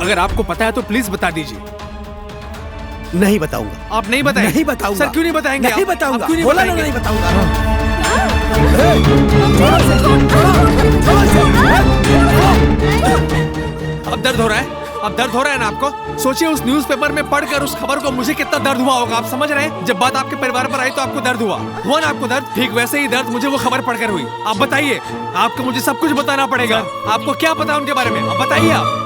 अगर आपको पता है तो प्लीज बता दीजिए। नहीं बताऊंगा। आप नहीं बताएंगे? नहीं बताऊंगा। सर क्यों नहीं बताएंगे? नहीं बताऊंगा। क्यों नहीं बोला ना बताएंगे? नहीं बताऊंगा। अब दर्द हो रहा है? अब दर्द हो रहा है ना आपको? सोचिए उस न्यूज़पेपर में पढ़कर उस खबर को मुझे कितना दर्द हुआ होगा। आप समझ रहे हैं? जब बात आपके परिवार पर आई तो आपको दर्द हुआ ना आपको दर्द? ठीक वैसे ही दर्द मुझे वो खबर पढ़कर हुई। आप बताइए, आपको मुझे सब कुछ बताना पड़ेगा। आपको क्या पता उनके बारे में? अब बताइए आप।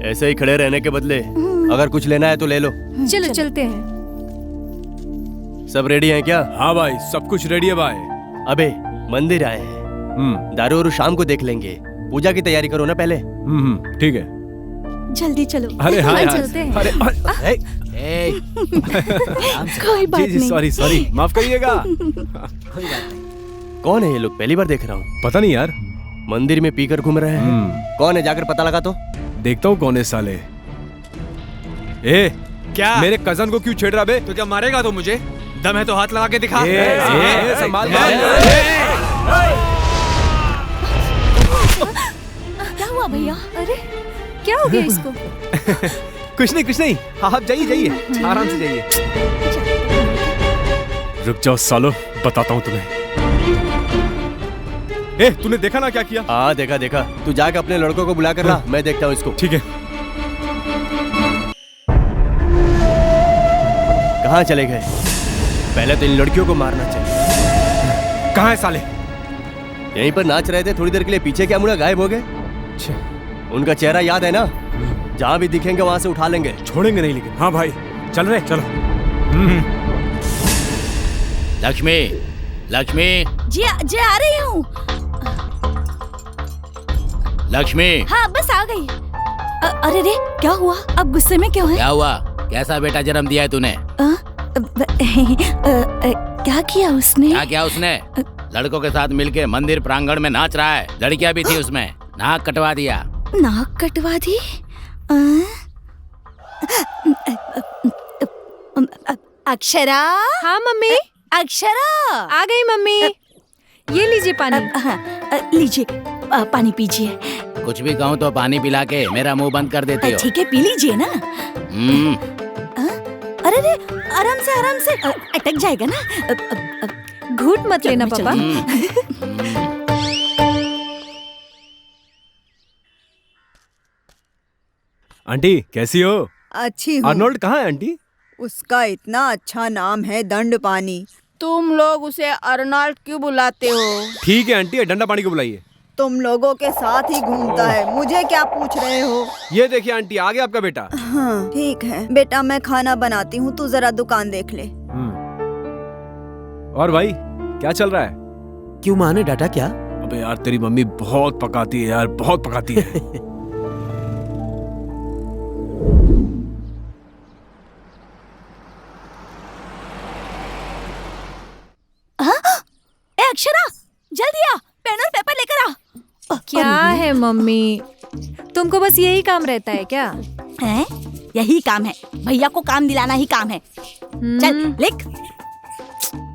ऐसे ही खड़े रहने के बदले अगर कुछ लेना है तो ले लो। चलो चलते हैं। सब रेडी हैं क्या? हाँ भाई, सब कुछ रेडी है भाई। अबे मंदिर आए हैं, दारू और शाम को देख लेंगे। पूजा की तैयारी करो ना पहले। ठीक है। जल्दी चलो। अरे हाँ यार। चलते हैं। अरे कोई बात नहीं। सॉरी माफ करिएगा। कौन है ये लोग? पहली बार देख रहा हूँ। पता नहीं यार, मंदिर में पीकर घूम रहे हैं। कौन है? जाकर पता लगा तो। देखता हूँ कौन है साले। क्या? मेरे कजन को क्यों छेड़ रहा बे? तो जब मारेगा तो मुझे दम है तो हाथ लगा के दिखा। संभाल। क्या हुआ भैया? अरे क्या हो गया इसको? कुछ नहीं आप जाइए आराम से जाइए। रुक जाओ सालो, बताता हूँ तुम्हें। तूने देखा ना क्या किया? हाँ देखा। तू जाकर अपने लड़कों को बुला कर ला, मैं देखता हूँ इसको। ठीक है। कहाँ चले गए? पहले तो इन लड़कियों को मारना चाहिए। कहाँ है साले? यहीं पर नाच रहे थे, थोड़ी देर के लिए पीछे क्या मुड़ा गायब हो गए। उनका चेहरा याद है ना? जहाँ भी दिखेंगे वहां से उठा लेंगे, छोड़ेंगे नहीं। लेकिन हाँ भाई, चलो। लक्ष्मी जी आ रही हूँ। लक्ष्मी। हाँ बस आ गई। अरे रे क्या हुआ? अब गुस्से में क्यों है? क्या हुआ? कैसा बेटा जन्म दिया है तूने? क्या किया उसने? क्या किया उसने? लड़कों के साथ मिलके मंदिर प्रांगण में नाच रहा है। लड़कियां भी थी उसमें। नाक कटवा दिया। नाक कटवा दी? अक्षरा। हाँ मम्मी। अक्षरा आ गई मम्मी। ये लीजिए पानी। लीजिए पानी पीजिए। कुछ भी कहूँ तो पानी पिला के मेरा मुंह बंद कर देती हो। ठीक है पी लीजिए ना। अरे रे आराम से अटक जाएगा ना। घूट मत लेना पापा। आंटी कैसी हो? अच्छी हूँ। आर्नोल्ड कहाँ है आंटी? उसका इतना अच्छा नाम है दंडपानी। तुम लोग उसे अर्नोल्ड क्यों बुलाते हो? ठीक है आंटी, डंडा पानी को बुलाइए। तुम लोगों के साथ ही घूमता है, मुझे क्या पूछ रहे हो? ये देखिए आंटी, आ गया आपका बेटा। हाँ ठीक है बेटा, मैं खाना बनाती हूँ, तू जरा दुकान देख ले। और भाई क्या चल रहा है? क्यों माँ ने डांटा क्या? अबे यार तेरी मम्मी बहुत पकाती है यार, बहुत पकाती है। है मम्मी, तुमको बस यही काम रहता है क्या? हैं? यही काम है, भैया को काम दिलाना ही काम है। चल लिख।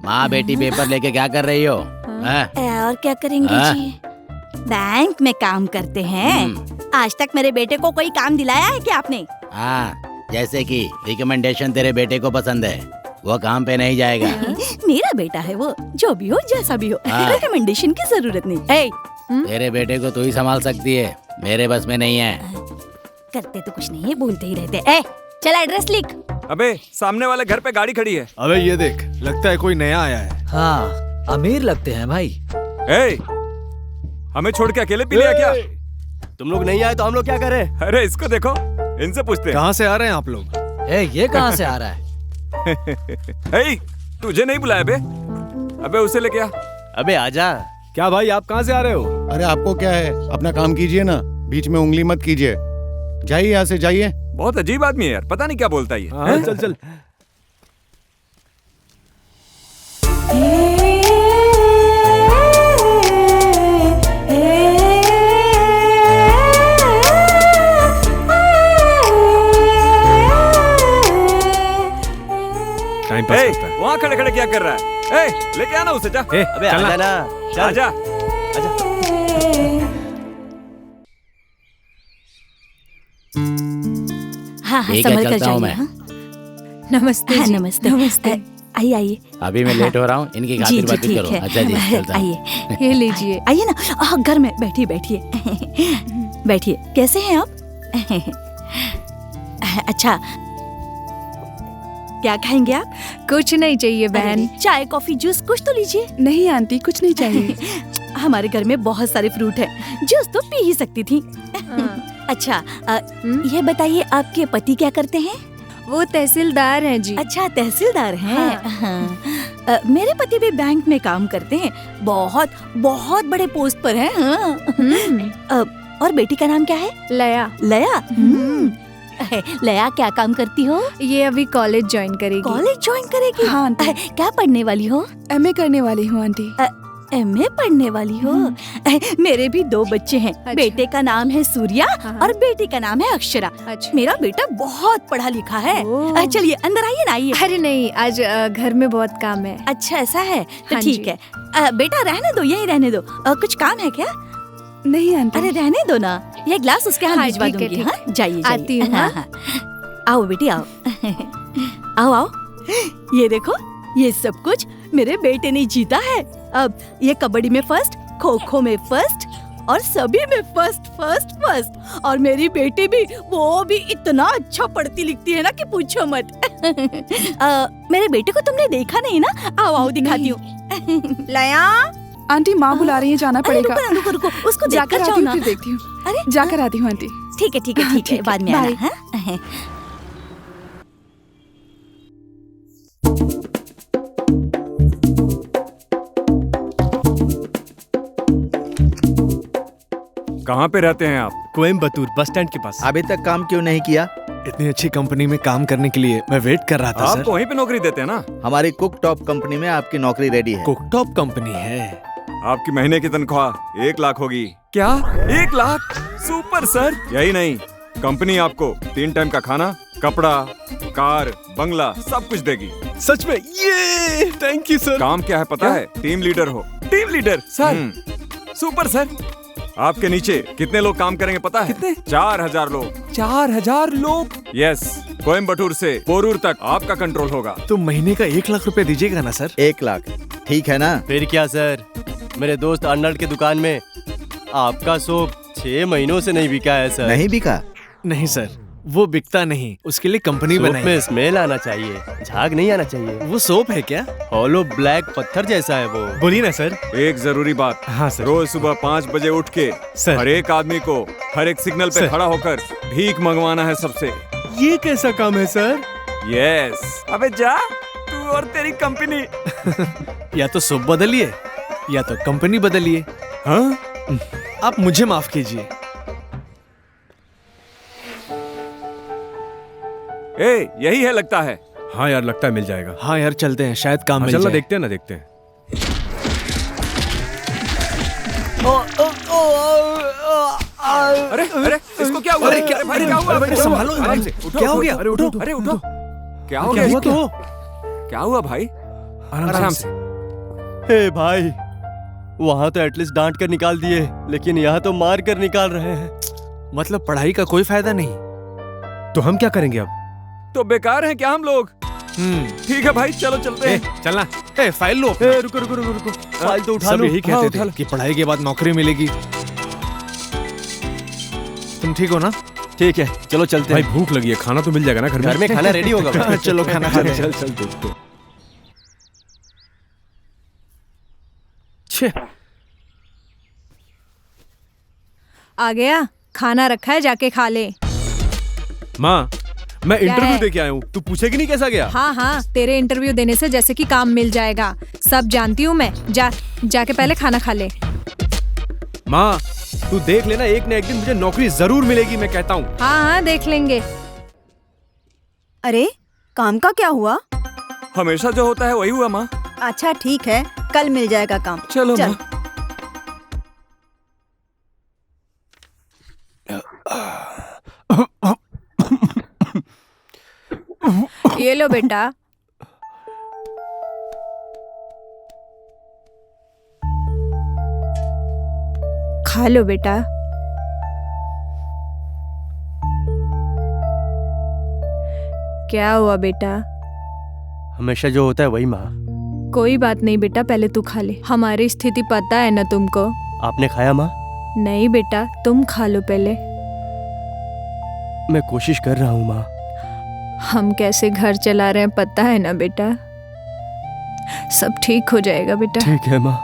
माँ बेटी पेपर लेके क्या कर रही हो? और क्या करेंगे जी? बैंक में काम करते हैं। आज तक मेरे बेटे को कोई काम दिलाया है क्या आपने? हाँ, जैसे कि रिकमेंडेशन तेरे बेटे को पसंद है, वो काम पे नहीं जाएगा। मेरा बेटा है वो, जो भी हो जैसा भी हो, रिकमेंडेशन की जरूरत नहीं। तेरे बेटे को तू ही संभाल सकती है, मेरे बस में नहीं है। करते तो कुछ नहीं है, बोलते ही रहते। चल एड्रेस लिख। अबे सामने वाले घर पे गाड़ी खड़ी है। अबे ये देख, लगता है कोई नया आया है। हाँ, अमीर लगते हैं भाई। हमें छोड़ के अकेले पी लिया क्या? तुम लोग नहीं आए तो हम लोग क्या करें? अरे इसको देखो, इनसे पूछते हैं। कहाँ से आ रहे हैं आप लोग? ये कहाँ से आ रहा है? तुझे नहीं बुलाया बे? अबे उसे लेके आ। अबे आजा। क्या भाई, आप कहाँ से आ रहे हो? अरे आपको क्या है, अपना काम कीजिए ना, बीच में उंगली मत कीजिए। जाइए यहाँ से, जाइए। बहुत अजीब आदमी है यार, पता नहीं क्या बोलता है ये। हाँ, चल चल। टाइम पास करता है। वहाँ खड़े खड़े क्या कर रहा है? लेके आना उसे, जा। अबे आजा ना, चल। आजा। हाँ, ठीक है, संभल कर चलता हूँ जाइए। मैं। नमस्ते हाँ, जी। नमस्ते। नमस्ते। आइए आइए। अभी मैं लेट हो रहा हूँ, इनकी खातिर बात ठीक करो। है। अच्छा जी, चलता हूँ। आइए ये लीजिए। आइए ना, घर में बैठिए बैठिए। बैठिए। कैसे हैं आप? अच्छा, क्या खाएंगे आप? कुछ नहीं चाहिए बहन। चाय कॉफी जूस कुछ तो लीजिए। नहीं आंटी, कुछ नहीं चाहिए। हमारे घर में बहुत सारे फ्रूट हैं, जूस तो पी ही सकती थी। अच्छा, ये बताइए आपके पति क्या करते हैं? वो तहसीलदार हैं जी। अच्छा, तहसीलदार हैं। हाँ। मेरे पति भी बैंक में काम करते हैं, बहुत बहुत बड़े पोस्ट पर हैं। हाँ। और बेटी का नाम क्या है? लया। लया। लया क्या काम करती हो? ये अभी कॉलेज ज्वाइन करेगी। कॉलेज ज्वाइन करेगी? हाँ आंटी। क्या पढ़ने वाली हो? एमए करने वाली हूँ आंटी। एमए पढ़ने वाली हो? मेरे भी 2 बच्चे हैं। अच्छा। बेटे का नाम है सूर्या हाँ। और बेटी का नाम है अक्षरा। अच्छा। मेरा बेटा बहुत पढ़ा लिखा है। ओह। चलिए अंदर आइए ना, आइए। अरे नहीं, आज घर में बहुत काम है। अच्छा ऐसा है तो हाँ ठीक जी। है। बेटा रहने दो, यही रहने दो। कुछ काम है क्या? नहीं आंटी। अरे रहने दो ना, ये ग्लास उसके हाथ हाँ, भिजवा ठीक है, दूंगी। ठीक हाँ, जाइए जाइए। आती हूँ, हाँ। आओ बेटी आओ। आओ आओ। ये देखो, ये सब कुछ मेरे बेटे ने जीता है। अब ये कबड्डी में फर्स्ट, खो खो में फर्स्ट और सभी में फर्स्ट फर्स्ट फर्स्ट। और मेरी बेटी भी, वो भी इतना अच्छा पढ़ती लिखती है ना कि पूछो मत। मेरे बेटे को तुमने देखा नहीं ना? आओ आओ दिखाती हूँ। लया, आंटी माँ बुला रही है, जाना अरे पड़ेगा। रुको ना, रुको रुको, उसको जाकर देखकर आती जाओ हूँ, ना। फिर देखती हूँ। अरे जाकर आती हूँ आंटी। ठीक है ठीक है ठीक है, बाद में बाय। आना। हाँ? कहाँ पे रहते हैं आप? कोयम्बतूर बस स्टैंड के पास। अभी तक काम क्यों नहीं किया? इतनी अच्छी कंपनी में काम करने के लिए मैं वेट कर रहा था आपको वहीं पे नौकरी देते हैं ना? हमारी कुक टॉप कंपनी में आपकी नौकरी रेडी है। कुकटॉप कंपनी है। आपकी महीने की तनख्वाह 1 लाख होगी। क्या 1 लाख? Super sir. यही नहीं, कंपनी आपको 3 टाइम का खाना, कपड़ा, कार, बंगला सब कुछ देगी। सच में? ये थैंक यू सर। काम क्या है पता है? टीम लीडर हो। Team leader sir? Super sir. आपके नीचे कितने लोग काम करेंगे पता है? कितने? 4000 लोग। 4000 लोग? यस। कोयम्बटूर से पोरूर तक आपका कंट्रोल होगा। तो महीने का 1 लाख रुपए दीजिएगा ना सर? 1 लाख ठीक है ना? फिर क्या सर, मेरे दोस्त अर्नल्ड की दुकान में आपका सोप 6 महीनों से नहीं बिका है सर। नहीं बिका? नहीं सर, वो बिकता नहीं, उसके लिए कंपनी सोप बनाई में है। स्मेल आना चाहिए, झाग नहीं आना चाहिए। वो सोप है क्या? हॉलो ब्लैक पत्थर जैसा है वो। बोलिए ना सर। एक जरूरी बात। हाँ सर। रोज सुबह 5 बजे उठ के सर। हर एक आदमी को हर एक सिग्नल पे सर। खड़ा होकर भीख मंगवाना है सबसे। ये कैसा काम है सर? यस। अबे जा, तू और तेरी कंपनी। या तो सोप बदलिए या तो कंपनी बदलिए। हाँ? आप मुझे माफ कीजिए। यही है लगता है। हाँ यार, लगता है मिल जाएगा। हाँ यार, चलते हैं, शायद काम मिल चलना, जाए। देखते हैं ना, देखते हैं। अरे अरे इसको क्या हुआ? अरे क्या भाई क्या हुआ? अरे संभालो आराम से। क्या हो गया? अरे उठो, अरे उठो। क्या हो गया? हुआ तो क्या हुआ भाई? आराम से। हे भाई, वहाँ तो एटलीस्ट डांट कर निकाल दिए, लेकिन यहाँ तो मार कर निकाल रहे हैं। मतलब पढ़ाई का कोई फायदा नहीं। तो हम क्या करेंगे अब? तो बेकार हैं क्या हम लोग? ठीक है भाई, चलो चलते हैं। चलना। फाइल लो। रुको रुको रुको रुको, फाइल तो उठा सब लो। यही कहते थे कि पढ़ाई के बाद नौकरी मिलेगी। तुम ठीक हो ना? ठीक है, चलो चलते भाई हैं। भूख लगी है, खाना तो मिल जाएगा ना घर में? घर में खाना रेडी होगा भाई। चलो खाना खाते हैं। चल देखते। छे, आ गया, खाना रखा है, जाके खा ले। माँ, मैं क्या इंटरव्यू है? दे के आया हूँ, तू पूछेगी नहीं कैसा गया? हाँ हाँ, तेरे इंटरव्यू देने से जैसे कि काम मिल जाएगा, सब जानती हूँ मैं। जाके पहले खाना खा ले। माँ, तू देख लेना, एक न एक दिन मुझे नौकरी जरूर मिलेगी, मैं कहता हूँ। हाँ हाँ, देख लेंगे। अरे काम का क्या हुआ? हमेशा जो होता है वही हुआ माँ। अच्छा ठीक है, कल मिल जाएगा काम। चलो चल। माँ। ये लो बेटा। खा लो बेटा। क्या हुआ बेटा? हमेशा जो होता है वही माँ। कोई बात नहीं बेटा, पहले तू खा ले। हमारी स्थिति पता है ना तुमको। आपने खाया माँ? नहीं बेटा, तुम खा लो पहले। मैं कोशिश कर रहा हूँ माँ। हम कैसे घर चला रहे हैं पता है ना बेटा। सब ठीक हो जाएगा बेटा। ठीक है माँ।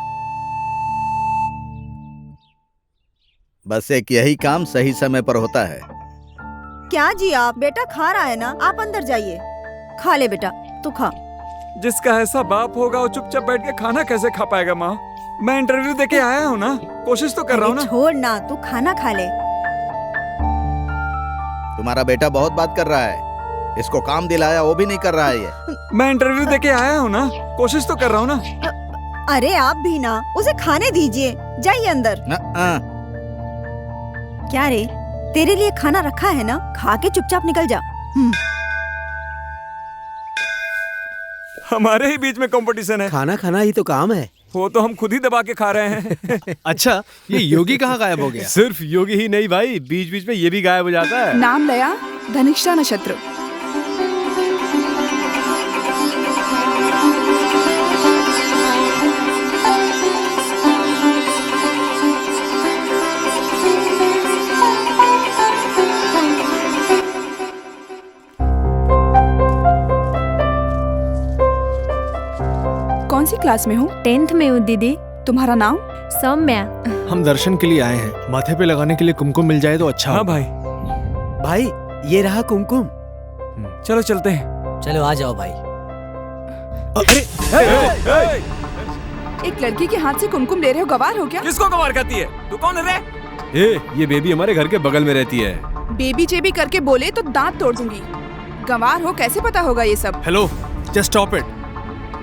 बस एक यही काम सही समय पर होता है। क्या जी आप? बेटा खा रहा है ना, आप अंदर जाइए। खा ले बेटा, तू खा। जिसका ऐसा बाप होगा वो चुपचाप बैठ के खाना कैसे खा पाएगा माँ? मैं इंटरव्यू देके आया हूँ ना, कोशिश तो कर रहा हूँ अरे ना। छोड़ ना, तू खाना खा ले। तुम्हारा बेटा बहुत बात कर रहा है, इसको काम दिलाया वो भी नहीं कर रहा है ये। मैं इंटरव्यू देके आया हूँ ना, कोशिश तो कर रहा हूँ ना। अरे आप भी ना, उसे खाने दीजिए। जाइए अंदर। क्या रे, तेरे लिए खाना रखा है ना, खा के चुपचाप निकल जा। हमारे ही बीच में कंपटीशन है। खाना खाना ही तो काम है। वो तो हम खुद ही दबा के खा रहे हैं। अच्छा, ये योगी कहाँ गायब हो गया? सिर्फ योगी ही नहीं भाई, बीच बीच में ये भी गायब हो जाता है। नाम लया, धनिष्ठा नक्षत्र। कौन सी क्लास में हो? 10th में हूँ दीदी। तुम्हारा नाम? सौम्या। हम दर्शन के लिए आए हैं, माथे पे लगाने के लिए कुमकुम मिल जाए तो अच्छा। हाँ भाई। भाई ये रहा कुमकुम। चलो चलते हैं। चलो आ जाओ भाई। एक लड़की के हाथ से कुमकुम ले रहे हो, गवार हो क्या? किसको गवार कहती है? तू कौन है रे? ये बेबी हमारे घर के बगल में रहती है। बेबी जेबी करके बोले तो दांत तोड़ दूंगी। गवार हो, कैसे पता होगा ये सब? Hello, just stop it.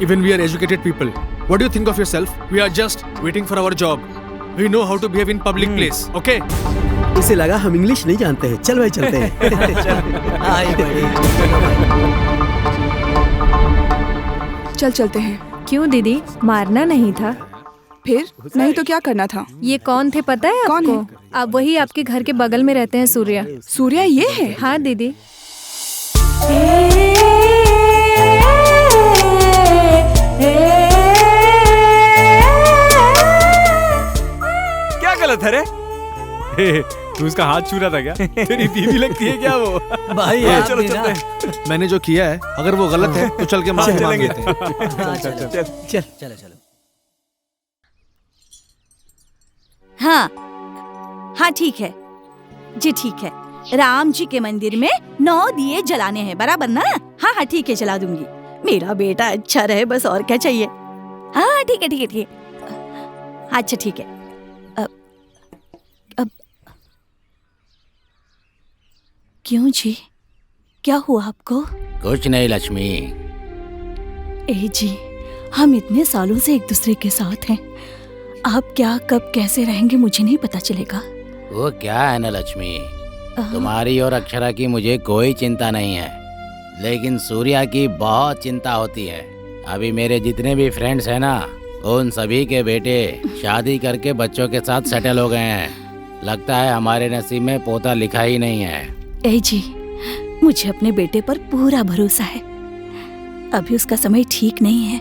Even we are educated people. What do you think of yourself? We are just waiting for our job. We know how to behave in public place. Okay? इसे लगा हम English नहीं जानते हैं। चल भाई चलते हैं। आई बड़ी। चल चलते हैं। क्यों दीदी, मारना नहीं था? फिर नहीं तो क्या करना था? ये कौन थे पता है कौन आपको? अब वही आपके घर के बगल में रहते हैं, सूर्या। सूर्या ये है? हाँ दीदी। क्या गलत है रे? तू उसका हाथ छू रहा था क्या? तेरी बीवी लगती है क्या वो? भाई चलो चलते हैं। मैंने जो किया है, अगर वो गलत है तो चल के माफी मांग लेते हैं। चल चलो चलो। हाँ हाँ ठीक है जी, ठीक है। राम जी के मंदिर में 9 दिए जलाने हैं, बराबर ना? हाँ हाँ ठीक है, जला दूंगी। मेरा बेटा अच्छा रहे, बस और क्या चाहिए। हाँ ठीक है ठीक है ठीक है। अच्छा ठीक है। अब क्यों जी, क्या हुआ आपको? कुछ नहीं लक्ष्मी। ए जी, हम इतने सालों से एक दूसरे के साथ हैं। आप क्या कब कैसे रहेंगे मुझे नहीं पता चलेगा। वो क्या है ना लक्ष्मी, तुम्हारी और अक्षरा की मुझे कोई चिंता नहीं है, लेकिन सूर्या की बहुत चिंता होती है। अभी मेरे जितने भी फ्रेंड्स हैं ना, उन सभी के बेटे शादी करके बच्चों के साथ सेटल हो गए हैं। लगता है हमारे नसीब में पोता लिखा ही नहीं है। ए जी, मुझे अपने बेटे पर पूरा भरोसा है। अभी उसका समय ठीक नहीं है।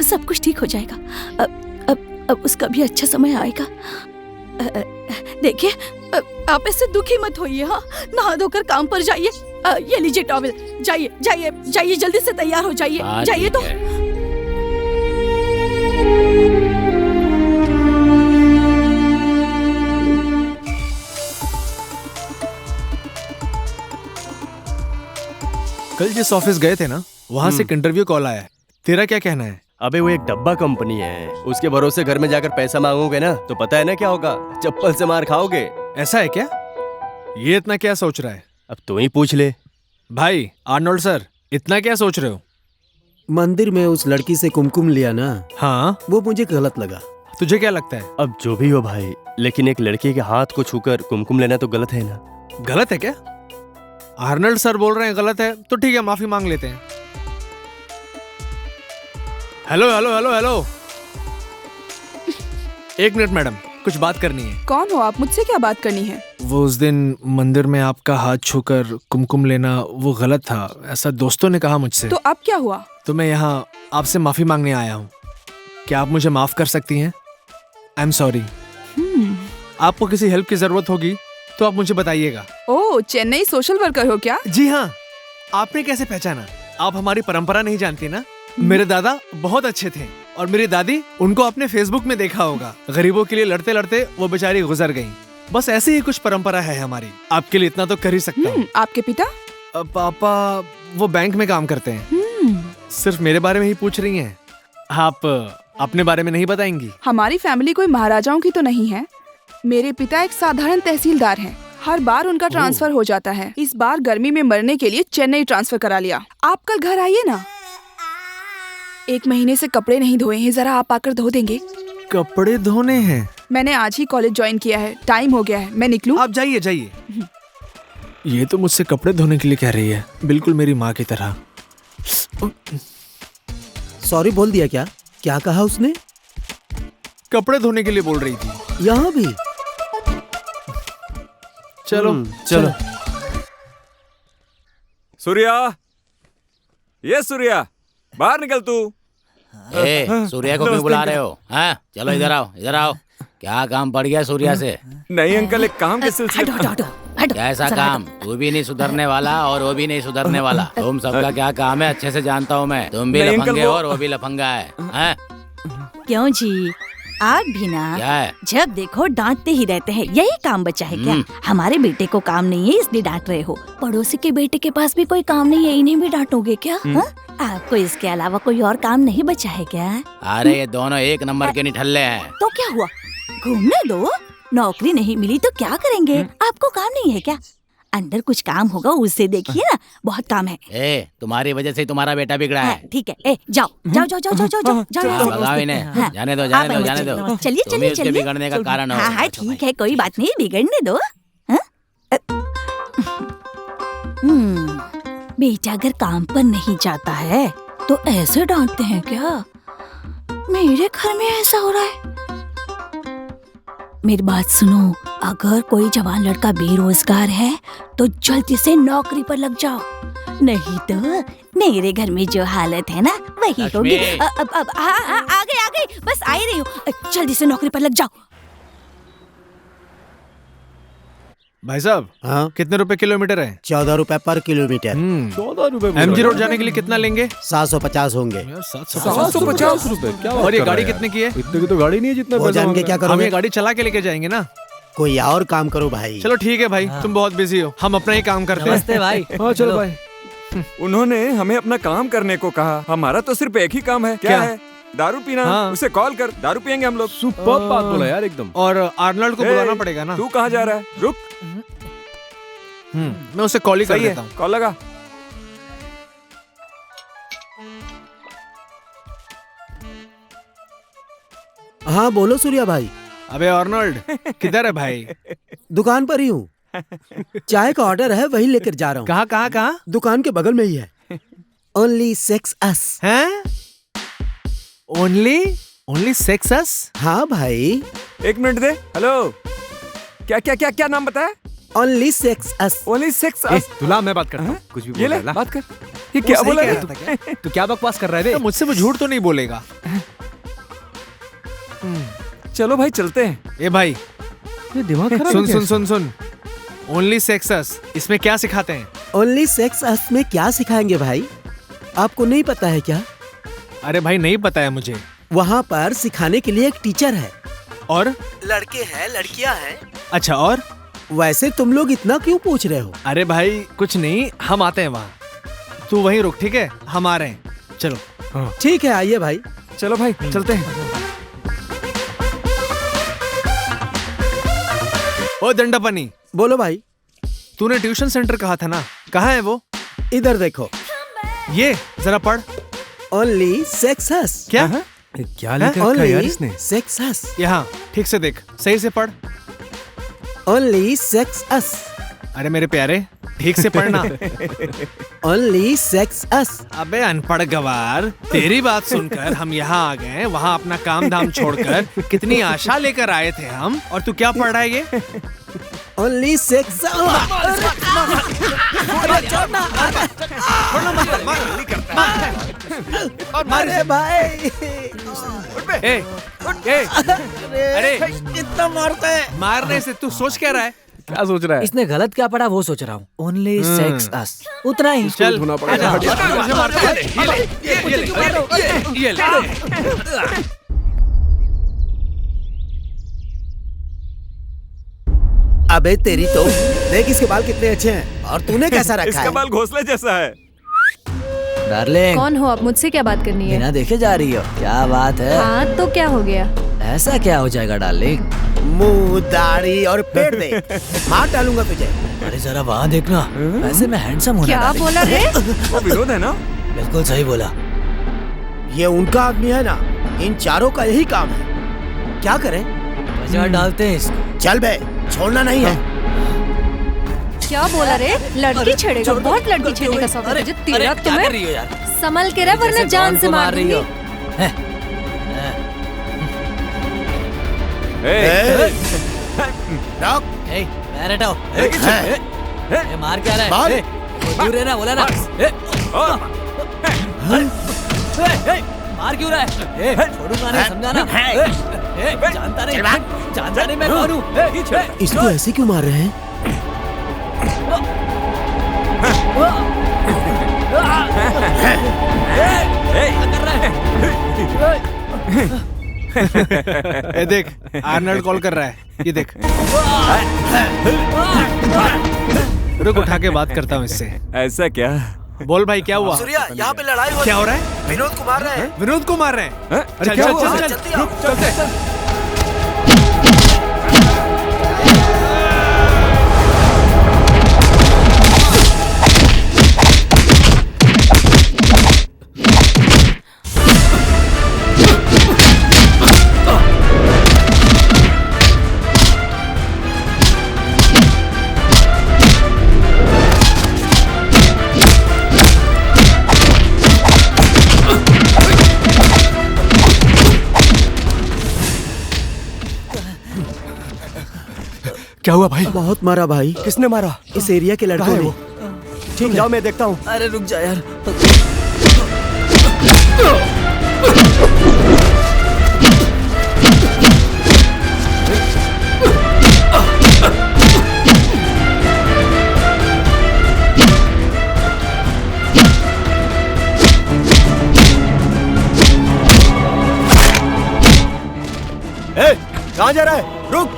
सब कुछ ठीक हो जाएगा। अब उसका भी अच्छा समय आएगा। देखिए, आप इससे दुखी मत होइए। हाँ, नहा धोकर काम पर जाइए। ये लीजिए टॉवेल। जाइए जाइए जाइए, जल्दी से तैयार हो जाइए। जाइए तो। कल जिस ऑफिस गए थे ना, वहाँ से एक इंटरव्यू कॉल आया है। तेरा क्या कहना है? अबे वो एक डब्बा कंपनी है, उसके भरोसे घर में जाकर पैसा मांगोगे ना तो पता है ना क्या होगा, चप्पल से मार खाओगे। ऐसा है क्या? ये इतना क्या सोच रहा है? अब तू ही पूछ ले। भाई आर्नोल्ड सर, इतना क्या सोच रहे हो? मंदिर में उस लड़की से कुमकुम लिया ना, हाँ, वो मुझे गलत लगा। तुझे क्या लगता है? अब जो भी हो भाई, लेकिन एक लड़के के हाथ को छूकर कुमकुम लेना तो गलत है ना। गलत है क्या? आर्नल्ड सर बोल रहे हैं गलत है, तो ठीक है, माफी मांग लेते हैं। हेलो हेलो हेलो हेलो, एक मिनट मैडम, कुछ बात करनी है। कौन हो आप? मुझसे क्या बात करनी है? वो उस दिन मंदिर में आपका हाथ छूकर कुमकुम लेना वो गलत था, ऐसा दोस्तों ने कहा मुझसे। तो अब क्या हुआ? तो मैं यहाँ आपसे माफी मांगने आया हूँ। क्या आप मुझे माफ कर सकती हैं? I am sorry. आपको किसी हेल्प की जरूरत होगी तो आप मुझे बताइएगा। ओह, चेन्नई सोशल वर्कर हो क्या? जी हाँ। आपने कैसे पहचाना? आप हमारी परंपरा नहीं जानती ना। मेरे दादा बहुत अच्छे थे और मेरी दादी, उनको आपने फेसबुक में देखा होगा। गरीबों के लिए लड़ते लड़ते वो बेचारी गुजर गईं। बस ऐसी ही कुछ परंपरा है हमारी। आपके लिए इतना तो कर ही सकता हूँ। आपके पिता? पापा वो बैंक में काम करते हैं। सिर्फ मेरे बारे में ही पूछ रही हैं? आप अपने बारे में नहीं बताएंगी? हमारी फैमिली कोई महाराजाओं की तो नहीं है। मेरे पिता एक साधारण तहसीलदार हैं। हर बार उनका ट्रांसफर हो जाता है। इस बार गर्मी में मरने के लिए चेन्नई ट्रांसफर करा लिया। आप कल घर आइए ना। 1 महीने से कपड़े नहीं धोए हैं, जरा आप आकर धो देंगे? कपड़े धोने हैं? मैंने आज ही कॉलेज ज्वाइन किया है, टाइम हो गया है, मैं निकलूं? आप जाइए जाइए। ये तो मुझसे कपड़े धोने के लिए कह रही है, बिल्कुल मेरी माँ की तरह। सॉरी बोल दिया क्या? क्या कहा उसने? कपड़े धोने के लिए बोल रही थी। यहाँ भी? चलो चलो। सूर्या, ये सूर्या, बाहर निकल तू। ए, सूर्या को क्यों बुला रहे हो? हाँ, चलो इधर आओ, इधर आओ। क्या काम पड़ गया सूर्या से? नहीं अंकल, एक काम के सिलसिले। कैसा काम? तू भी नहीं सुधरने वाला और वो भी नहीं सुधरने वाला। तुम सबका क्या काम है अच्छे से जानता हूँ मैं। तुम भी लफंगे हो और वो भी लफंगा है। क्यों जी, आप भी ना क्या है? जब देखो डांटते ही रहते हैं। यही काम बचा है क्या? हमारे बेटे को काम नहीं है इसलिए डांट रहे हो। पड़ोसी के बेटे के पास भी कोई काम नहीं है, इन्हें भी डांटोगे क्या? आपको इसके अलावा कोई और काम नहीं बचा है क्या? अरे ये दोनों एक नंबर के निठल्ले हैं। तो क्या हुआ, घूमने दो। नौकरी नहीं मिली तो क्या करेंगे? आपको काम नहीं है क्या? अंदर कुछ काम होगा, उससे देखिए ना, बहुत काम है। ए, तुम्हारी वजह से तुम्हारा बेटा बिगड़ा है। ठीक है, ए जाओ जाओ जाओ जाओ जाओ जाओ जाओ। भगाओ इन्हें, जाने दो जाने दो जाने दो। चलिए चलिए चलिए। बिगड़ने का कारण हो। हाँ ठीक है, कोई बात नहीं, बिगड़ने दो। बेटा अगर काम पर नहीं जाता है तो ऐसे डांटते हैं क्या? मेरे घर में ऐसा हो रहा है। मेरी बात सुनो, अगर कोई जवान लड़का बेरोजगार है तो जल्दी से नौकरी पर लग जाओ, नहीं तो मेरे घर में जो हालत है ना वही होगी। अब आ गई, बस आ ही रही हूँ। जल्दी से नौकरी पर लग जाओ। भाई साहब, हाँ कितने रुपए किलोमीटर है? 14 रुपए पर किलोमीटर। 14 रुपए। एमजी रोड जाने के लिए कितना लेंगे? 750 होंगे। 750 रुपए? क्या? और ये गाड़ी कितने की है? इतने की तो गाड़ी नहीं है जितना वो जान के क्या करोगे? हम ये गाड़ी चला के लेके जाएंगे ना। कोई और काम करो भाई। चलो ठीक है भाई, तुम बहुत बिजी हो, हम अपना ही काम करते हैं। नमस्ते भाई। हाँ चलो भाई। उन्होंने हमें अपना काम करने को कहा, हमारा तो सिर्फ एक ही काम है। क्या है? दारू पीना। उसे कॉल कर, दारू पियेंगे हम लोग। सुपर बात बोला यार एकदम। और आर्नल्ड को बुलाना पड़ेगा ना। तू कहाँ जा रहा है? रुक। मैं उसे कॉल ही कर देता हूँ। कॉल लगा। हाँ बोलो सूर्या भाई। अबे अर्नोल्ड किधर है भाई? दुकान पर ही हूँ। चाय का ऑर्डर है, वही लेकर जा रहा हूँ। कहाँ कहाँ कहाँ? दुकान के बगल में ही है। ओनली सेक्स अस। हैं? ओनली सेक्स अस? हाँ भाई। एक मिनट दे। हेलो, क्या क्या क्या क्या नाम बताया? ओनली सेक्स अस। ओनली सेक्स अस। तुला मैं बात करता हूँ, कुछ भी ये ले, बोल रहा है। बात कर। ये क्या बोला रे? तू क्या बकवास कर रहा है रे? मुझसे वो झूठ तो नहीं बोलेगा। चलो भाई चलते हैं। ए भाई, ये दिमाग खराब सुन है सुन सुन सुन। ओनली सेक्स अस, इसमें क्या सिखाते हैं? ओनली सेक्स अस में क्या सिखाएंगे भाई? आपको नहीं पता है क्या? अरे भाई नहीं पता है मुझे। वहाँ पर सिखाने के लिए एक टीचर है। और? लड़के हैं, लड़कियाँ हैं। अच्छा, और? वैसे तुम लोग इतना क्यों पूछ रहे हो? अरे भाई कुछ नहीं, हम आते हैं वहाँ। तू वहीं रुक, ठीक है? हम आ रहे हैं। चलो। हाँ। ठीक है, आइए भाई। चलो भाई चलते हैं। ओ दंडापनी, बोलो भाई। तूने ट्यूशन सेंटर कहा था ना, कहाँ है वो? इधर देखो। ये जरा पढ़। ओनली सेक्स अस। क्या? क्या लिखा है यार इसने? सेक्स अस। यहाँ ठीक से देख, सही से पढ़। ओनली सेक्स अस। अरे मेरे प्यारे, ठीक से पढ़ना। ओनली सेक्स अस। अबे अनपढ़ गवार, तेरी बात सुनकर हम यहाँ आ गए, वहाँ अपना काम धाम छोड़कर कितनी आशा लेकर आए थे हम, और तू क्या पढ़ रहा है ये? Only sex. अरे भाई, अरे कितना मारता है? मारने से तू सोच क्या रहा है? क्या सोच रहा है? इसने गलत क्या पढ़ा वो सोच रहा हूँ। ओनली सेक्स अस, उतना ही। चल धोना पड़ेगा। ये ले। अबे तेरी तो देख, इसके बाल कितने अच्छे हैं, और तूने कैसा रखा इसका है? बाल घोंसले जैसा है। डार्लिंग, कौन हो आप? मुझसे क्या बात करनी है? बिना देखे जा रही हो? क्या बात है? हाँ तो क्या हो गया? ऐसा क्या हो जाएगा डार्लिंग? मुंह, दाढ़ी और पेट देख, मार डालूंगा तुझे। अरे जरा वहाँ देखना, वैसे मैं हैंडसम हूँ ना क्या डार्लिंग। बोला रे? वो विरोध है ना? बिल्कुल सही बोला। ये उनका आदमी है ना, इन चारों का यही काम है। क्या करें? बाजार डालते हैं इसको। चल बे, छोड़ना नहीं है। क्या बोला रे? लड़की छेड़ेगा? बहुत लड़की छेड़ने का शौक है तुझे? तेरा तुम्हें संभल के रह, वरना जान से मार दूंगी। पैर हटाओ। मार क्या रहा है? दूर रहना, बोला ना। मार क्यों रहा है? छोड़ूंगा नहीं, समझाना। जानता नहीं मैं कौन हूँ। इसको ऐसे क्यों मार रहे हैं? ये देख, आर्नल्ड कॉल कर रहा है, ये देख। रुक, उठा के बात करता हूँ इससे। ऐसा क्या? बोल भाई, क्या हुआ? सूर्या, यहाँ पे लड़ाई हो क्या हो रहा है? विनोद को मार रहे हैं। विनोद को मार रहे हैं? अरे क्या हुआ? जल्दी आओ। चलते। क्या हुआ भाई? बहुत मारा भाई। किसने मारा? इस एरिया के लड़कों ने। ठीक, जाओ मैं देखता हूँ। अरे रुक जा यार। कहाँ जा रहा है? रुक।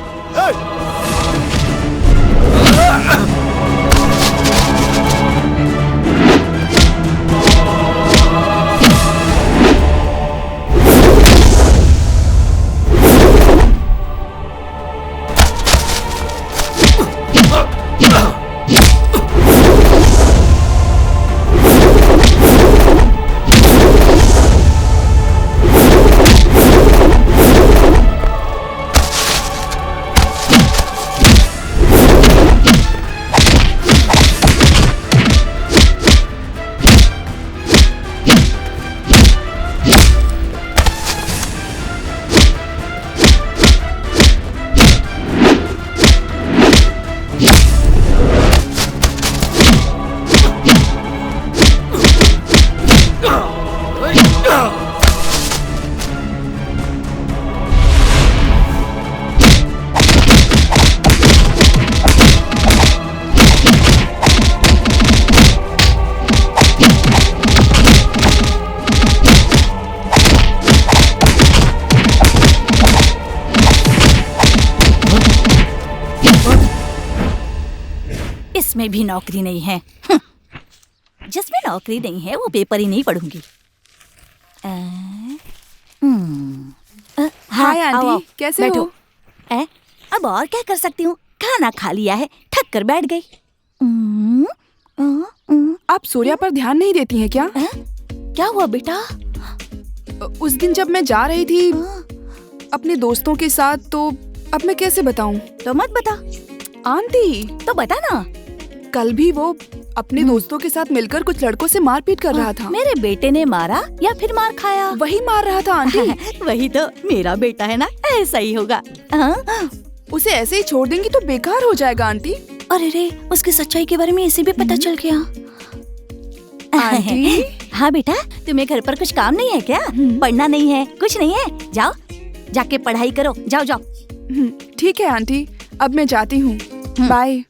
जिसमें भी नौकरी नहीं है। जिसमें नौकरी नहीं है वो पेपर ही नहीं पढ़ूंगी। हाय आंटी, कैसे हो? अब और क्या कर सकती हूँ, खाना खा लिया है, थक कर बैठ गई। आप सूर्या पर ध्यान नहीं देती हैं क्या? क्या हुआ बेटा? उस दिन जब मैं जा रही थी अपने दोस्तों के साथ, तो अब मैं कैसे बताऊं? तो मत बता। आंटी तो बता ना। कल भी वो अपने दोस्तों के साथ मिलकर कुछ लड़कों से मारपीट कर रहा था। मेरे बेटे ने मारा या फिर मार खाया? वही मार रहा था आंटी। वही तो, मेरा बेटा है ना, ऐसा ही होगा। उसे ऐसे ही छोड़ देंगी तो बेकार हो जाएगा आंटी। अरे रे, उसकी सच्चाई के बारे में इसे भी पता चल गया। आंटी? हाँ बेटा, तुम्हें घर पर कुछ काम नहीं है क्या? पढ़ना नहीं है, कुछ नहीं है? जाओ, जाके पढ़ाई करो, जाओ जाओ। ठीक है आंटी, अब मैं जाती हूँ, बाय।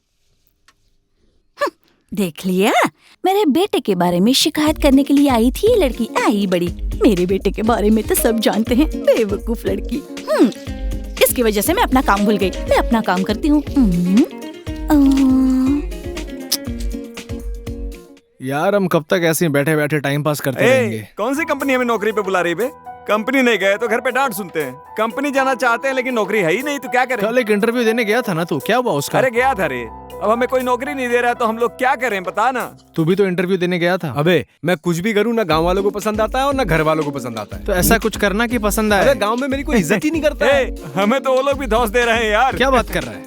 देख लिया, मेरे बेटे के बारे में शिकायत करने के लिए आई थी ये लड़की, आई बड़ी। मेरे बेटे के बारे में तो सब जानते हैं, बेवकूफ लड़की। इसकी वजह से मैं अपना काम भूल गई। मैं अपना काम करती हूँ। यार हम कब तक ऐसे ही बैठे बैठे टाइम पास करते रहेंगे? कौन सी कंपनी हमें नौकरी पे बुला रही बे? कंपनी नहीं गए तो घर पे डांट सुनते हैं। कंपनी जाना चाहते हैं लेकिन नौकरी है ही नहीं, तो क्या करें? कल एक इंटरव्यू देने गया था ना तू, क्या हुआ उसका? अरे गया था रे, अब हमें कोई नौकरी नहीं दे रहा है तो हम लोग क्या करें, बता ना। तू भी तो इंटरव्यू देने गया था। अबे मैं कुछ भी करूँ ना गांव वालों को पसंद आता है और ना घर वालों को पसंद आता है। तो ऐसा कुछ करना कि पसंद आए। अरे गांव में मेरी कोई इज्जत ही नहीं करता है। हमें तो वो लोग भी धौंस दे रहे हैं यार। क्या बात कर रहा है?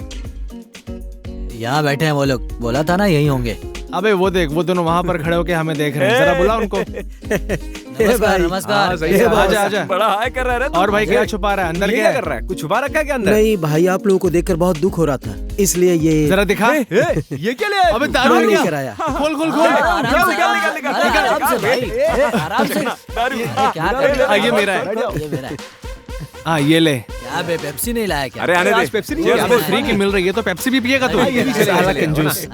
यहाँ बैठे हैं वो लोग, बोला था ना यही होंगे। अबे वो देख, वो दोनों वहाँ पर खड़े होके हमें देख रहे हैं, जरा बुला उनको। नमस्कार नमस्कार। आजा आजा। बड़ा हाय कर रहा है। और भाई क्या छुपा रहा है अंदर? क्या कर रहा है? कुछ छुपा रखा है क्या अंदर? नहीं भाई, आप लोगों को देखकर बहुत दुख हो रहा था, इसलिए ये जरा दिखा। ये क्या ले आया? अबे दारू लेकर आया। खोल खोल खोल। ये मेरा है। हाँ ये ले। क्या बे, पेप्सी नहीं लाया क्या? अरे आने दे, पेप्सी नहीं है। अबे फ्री की मिल रही है तो पेप्सी भी पिएगा तू? कंजूस।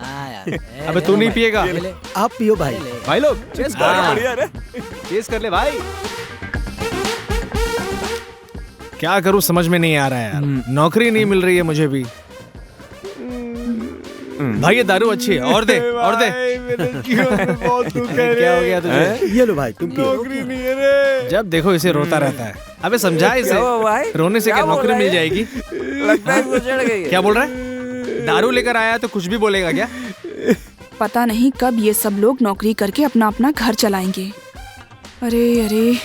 अबे तू नहीं पिएगा? आप पियो भाई। भाई लोग चेस कर ले भाई। क्या करूँ समझ में नहीं आ रहा है यार, नौकरी नहीं मिल रही है मुझे भी। भाई ये दारू अच्छी है, और दे और दे। क्या हो गया तुझे? ये लो भाई, तुम पियो। नौकरी नहीं है रे। जब देखो इसे रोता रहता है। अबे समझा इसे, रोने से क्या नौकरी मिल जाएगी? लगता है वो चढ़ गई है। क्या बोल रहा है? दारू लेकर आया तो कुछ भी बोलेगा क्या? पता नहीं कब ये सब लोग नौकरी करके अपना अपना घर चलाएंगे। अरे अरे,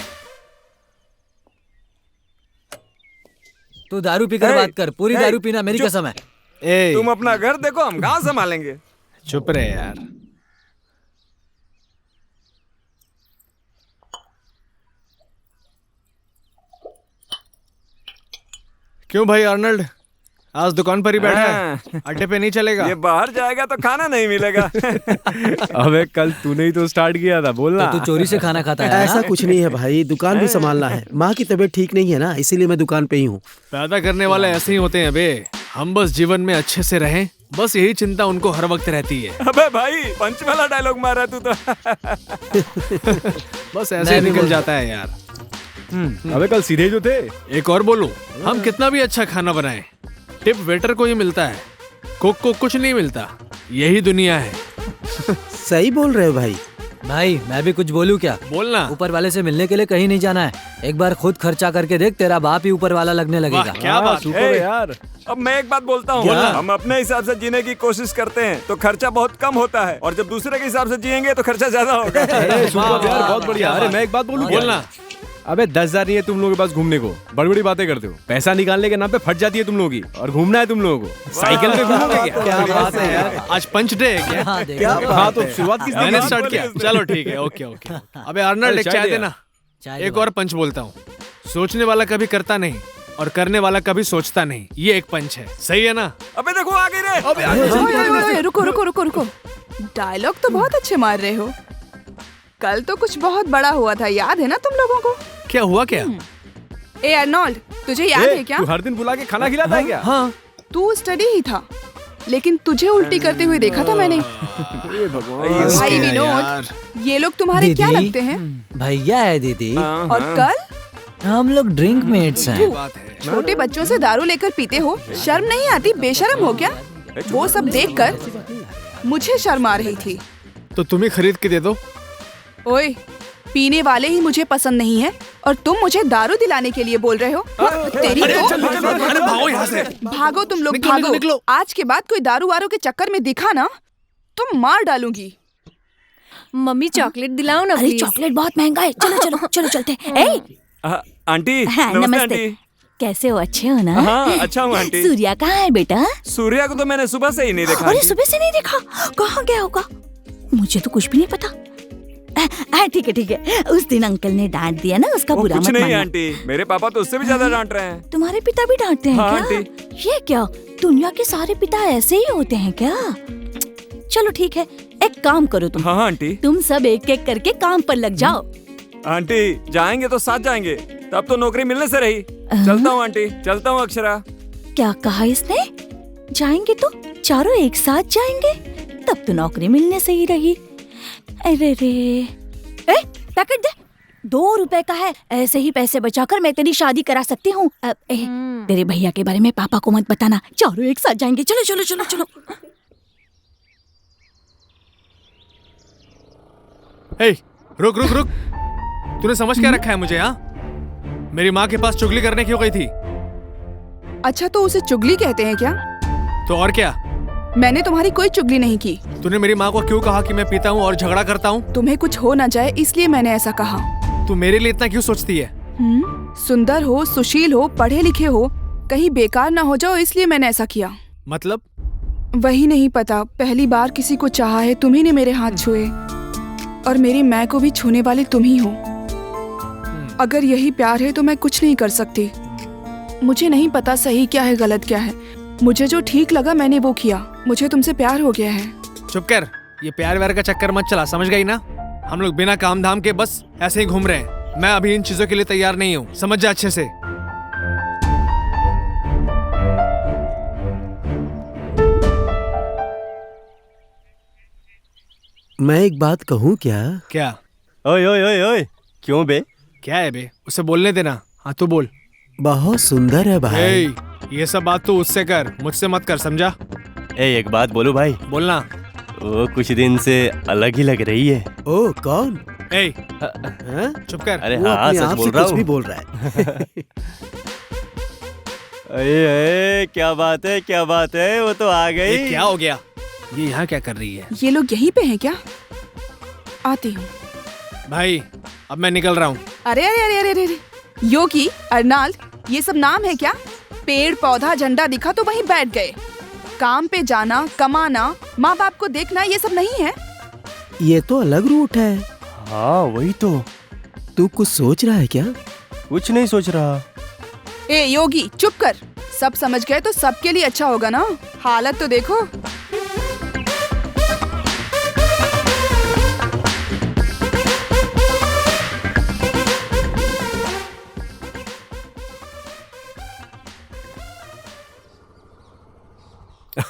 तू दारू पीकर बात कर, पूरी दारू पीना, मेरी कसम है। तुम अपना घर देखो, हम गांव संभालेंगे। चुप रहे यार। क्यों भाई अर्नल्ड, आज दुकान पर ही बैठा है, अड्डे पे नहीं चलेगा? ये बाहर जाएगा तो खाना नहीं मिलेगा। अबे कल तूने ही तो स्टार्ट किया था, बोलना। तो तू चोरी से खाना खाता है? ऐसा कुछ नहीं है भाई, दुकान भी संभालना है। माँ की तबीयत ठीक नहीं है ना, इसीलिए मैं दुकान पे ही हूँ। पैदा करने वाले ऐसे ही होते हैं बे। हम बस जीवन में अच्छे से रहें, बस यही चिंता उनको हर वक्त रहती है। अबे भाई पंच वाला डायलॉग मारा तू तो। बस ऐसे निकल जाता है यार। अबे कल सीधे जो थे। एक और बोलूं, हम कितना भी अच्छा खाना बनाएं, टिप वेटर को ही मिलता है, कुक को कुछ नहीं मिलता। यही दुनिया है। सही बोल रहे हो भाई। भाई मैं भी कुछ बोलूं क्या? बोलना। ऊपर वाले से मिलने के लिए कहीं नहीं जाना है, एक बार खुद खर्चा करके देख, तेरा बाप ही ऊपर वाला लगने लगेगा। क्या बात है यार। अब मैं एक बात बोलता हूँ, हम अपने हिसाब से जीने की कोशिश करते हैं तो खर्चा बहुत कम होता है, और जब दूसरे के हिसाब से जिएंगे तो खर्चा ज्यादा होगा। यार बहुत बढ़िया। अरे मैं एक बात बोलूं? बोलना। अबे 10,000 नहीं है तुम लोगों के पास घूमने को, बड़ी बड़ी बातें करते हो। पैसा निकालने के नाम पे फट जाती है तुम लोगों की, और घूमना है तुम लोगों को। साइकिल पे घूमोगे क्या? क्या बात है यार, आज पंच डे है क्या? हाँ तो शुरुआत किसने मैंने स्टार्ट किया। चलो ठीक है, ओके ओके। अबे अर्नल्ड एक चाय देना। एक और पंच बोलता हूँ, सोचने वाला कभी करता नहीं और करने वाला कभी सोचता नहीं, ये एक पंच है, सही है ना? अबे देखो आ गई रे। रुको रुको रुको रुको, डायलॉग तो बहुत अच्छे मार रहे हो। कल तो कुछ बहुत बड़ा हुआ था, याद है ना तुम लोगों को? क्या हुआ क्या? ए अर्नोल्ड, तुझे याद है क्या? तू हर दिन बुला के खाना खिलाता है क्या? हाँ। तू स्टडी ही था, लेकिन तुझे उल्टी करते हुए देखा था मैंने। भाई विनोद, ये लोग तुम्हारे क्या लगते हैं? भैया है दीदी। और कल हम लोग ड्रिंक मेट्स हैं। छोटे बच्चों से दारू लेकर पीते हो, शर्म नहीं आती? बेशर्म हो क्या? वो सब देखकर मुझे शर्म आ रही थी। तो तुम ही खरीद के दे दो। ओए, पीने वाले ही मुझे पसंद नहीं है और तुम मुझे दारू दिलाने के लिए बोल रहे हो? तेरी अरे भागो यहाँ से। भागो तुम लोग, निकलो, भागो। निकलो। आज के बाद कोई दारू वारू के चक्कर में दिखा ना तो मार डालूंगी। मम्मी चॉकलेट दिलाओ ना अरे प्लीज। चॉकलेट बहुत महंगा है। चलो चलो चलो चलते हैं। ए, आंटी हाँ, नमस्ते नमस्ते। आंटी। कैसे हो? अच्छे हो ना? हाँ अच्छा हूँ आंटी। सूर्या कहाँ है बेटा? सूर्या को तो मैंने सुबह से ही नहीं देखा। अरे आंटी। सुबह से नहीं देखा? कहाँ गया होगा? मुझे तो कुछ भी नहीं पता। ठीक है ठीक है। उस दिन अंकल ने डांट दिया ना, उसका वो बुरा कुछ मत नहीं मानना। आंटी, मेरे पापा तो उससे भी ज्यादा डांट रहे हैं। तुम्हारे पिता भी डांटते हैं हाँ, क्या? आंटी। ये क्या, दुनिया के सारे पिता ऐसे ही होते हैं क्या? चलो ठीक है, एक काम करो तुम। हाँ आंटी। तुम सब एक एक करके काम पर लग जाओ। आंटी जाएंगे तो साथ जाएंगे, तब तो नौकरी मिलने से रही। चलता हूँ आंटी, चलता हूँ अक्षरा। क्या कहा इसने? जाएंगे तो चारों एक साथ जाएंगे, तब तो नौकरी मिलने से ही रही। अरे रे, पैकेट दे। 2 रुपए का है। ऐसे ही पैसे बचाकर मैं तेरी शादी करा सकती हूँ। तेरे भैया के बारे में पापा को मत बताना। चारों एक साथ जाएंगे। चलो चलो चलो चलो। हे, रुक रुक रुक। तूने समझ क्या रखा है मुझे? हाँ, मेरी माँ के पास चुगली करने क्यों गई थी? अच्छा, तो उसे चुगली कहते हैं क्या? तो और क्या? मैंने तुम्हारी कोई चुगली नहीं की। तूने मेरी माँ को क्यों कहा कि मैं पीता हूँ और झगड़ा करता हूँ? तुम्हें कुछ हो ना जाए इसलिए मैंने ऐसा कहा। तू मेरे लिए इतना क्यों सोचती है? सुंदर हो, सुशील हो, पढ़े लिखे हो, कहीं बेकार ना हो जाओ इसलिए मैंने ऐसा किया। मतलब? वही नहीं पता, पहली बार किसी को चाहा है, तुम्ही ने मेरे हाथ छुए और मेरी माँ को भी छूने वाले तुम ही हो। अगर यही प्यार है तो मैं कुछ नहीं कर सकती। मुझे नहीं पता सही क्या है गलत क्या है, मुझे जो ठीक लगा मैंने वो किया। मुझे तुमसे प्यार हो गया है। चुप कर, ये प्यार व्यार का चक्कर मत चला, समझ गई ना? हम लोग बिना काम धाम के बस ऐसे ही घूम रहे हैं। मैं अभी इन चीजों के लिए तैयार नहीं हूँ, समझ जा अच्छे से। मैं एक बात कहूँ क्या? क्या? ओए ओए ओए ओए, क्यों बे? क्या है बे? उसे बोलने देना। हाँ तू बोल। बहुत सुंदर है भाई। ए, ये सब बात तू उससे कर, मुझसे मत कर, समझा? एक बात बोलूं भाई? बोलना। वो कुछ दिन से अलग ही लग रही है। ओ कौन? ए, चुप कर। अरे वो हाँ, अपने सच आप बोल से रहा कुछ हूँ। भी बोल रहा है। अरे क्या बात है, क्या बात है, वो तो आ गई। ये क्या हो गया? ये यहाँ क्या कर रही है? ये लोग यहीं पे हैं क्या? आती हूँ। भाई अब मैं निकल रहा हूँ। अरे अरे अरे अरे अरे, योगी, अर्नाल्ड, ये सब नाम है क्या? पेड़ पौधा झंडा दिखा तो वहीं बैठ गए। काम पे जाना, कमाना, माँ बाप को देखना, ये सब नहीं है। ये तो अलग रूट है। हाँ वही तो। तू कुछ सोच रहा है क्या? कुछ नहीं सोच रहा। ए योगी, चुप कर। सब समझ गए तो सबके लिए अच्छा होगा ना। हालत तो देखो।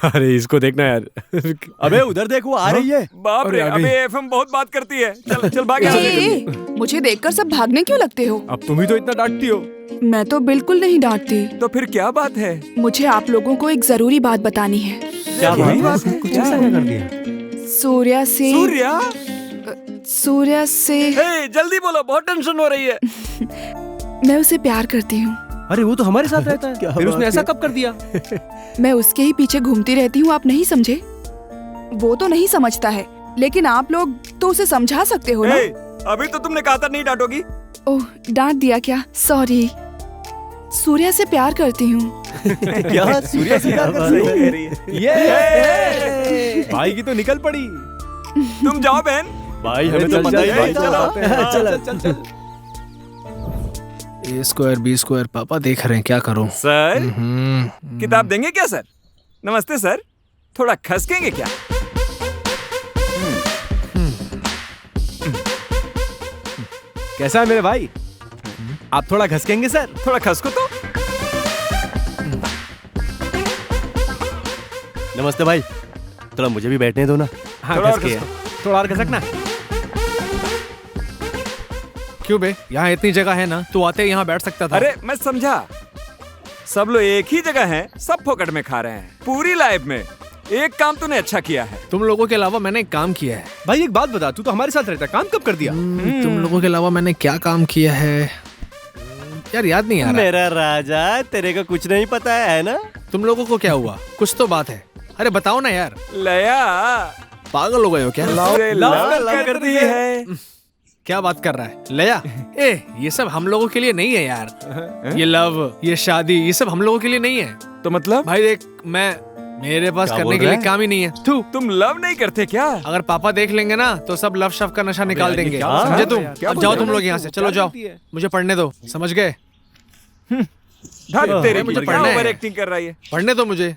अरे इसको देखना यार। अबे उधर देखो, आ रही है। बाप रे, अरे, अबे एफएम बहुत बात करती है। चल चल भाग यहाँ से। ए, मुझे देखकर सब भागने क्यों लगते हो? अब तुम ही तो इतना डांटती हो। मैं तो बिल्कुल नहीं डांटती। तो फिर क्या बात है? मुझे आप लोगों को एक जरूरी बात बतानी है। क्या बात है? कुछ ऐसा क्या कर दिया? सूर्या से। सूर्या? सूर्या से। हे, जल्दी बोलो, बहुत टेंशन हो रही है। मैं उसे प्यार करती हूँ। अरे वो तो हमारे साथ रहता है, फिर उसने ऐसा कब कर दिया? मैं उसके ही पीछे घूमती रहती हूँ, आप नहीं समझे? वो तो नहीं समझता है, लेकिन आप लोग तो उसे समझा सकते हो ना? अभी तो तुमने कहा था नहीं डांटोगी। ओह, डांट दिया क्या? सॉरी। सूर्या से प्यार करती हूँ। क्या सूर्या से प्यार कर रही है? ये भाई की तो निकल पड़ी। तुम जाओ बहन। भाई हमें तो पता ही नहीं। चलो। A स्क्वायर बी स्क्वायर, पापा देख रहे हैं, क्या करूं? सर किताब देंगे क्या सर? नमस्ते सर, थोड़ा खसकेंगे क्या? कैसा है मेरे भाई? आप थोड़ा घसकेंगे सर? थोड़ा खसको तो। नमस्ते भाई, थोड़ा मुझे भी बैठने दो ना। हाँ, थोड़ा और घसके है। घसको। थोड़ा और घसकना। क्यों बे, यहाँ इतनी जगह है ना, तू आते यहाँ बैठ सकता था। अरे मैं समझा, सब लोग एक ही जगह हैं, सब फोकट में खा रहे हैं। पूरी लाइफ में एक काम तूने अच्छा किया है। तुम लोगों के अलावा मैंने एक काम किया है। भाई एक बात बता, तू तो हमारे साथ रहता है, काम कब कर दिया? तुम लोगों के अलावा मैंने क्या काम किया है यार, याद नहीं आ रहा। मेरा राजा, तेरे को कुछ नहीं पता है ना? तुम लोगों को क्या हुआ? कुछ तो बात है। अरे बताओ ना यार। लया, पागल हो गए हो क्या? लव कर दी है। क्या बात कर रहा है लया? ये सब हम लोगों के लिए नहीं है यार। ये लव, ये शादी, ये सब हम लोगों के लिए नहीं है। तो मतलब? भाई देख, मेरे पास करने के लिए काम ही नहीं है। तुम लव नहीं करते क्या? अगर पापा देख लेंगे ना तो सब लव शव का नशा निकाल देंगे। समझे तुम? अब जाओ तुम लोग यहाँ से, चलो जाओ, मुझे पढ़ने दो। समझ गए? तेरे मुझे पढ़ना है। एक्टिंग कर रही है। पढ़ने दो मुझे।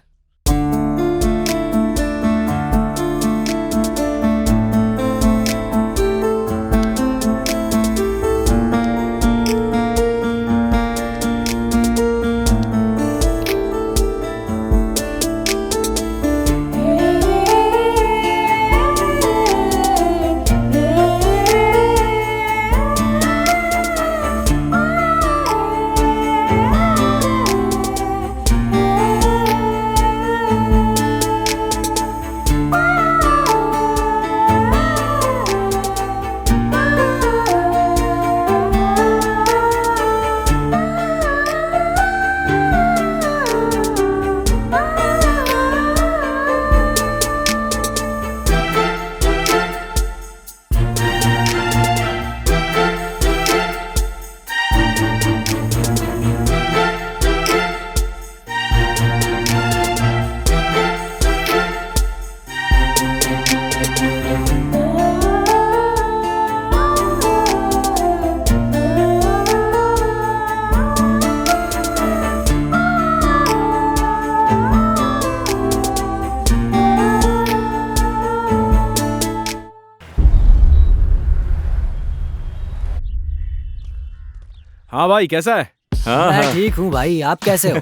हाँ भाई, कैसा है? मैं ठीक हूँ भाई, आप कैसे हो?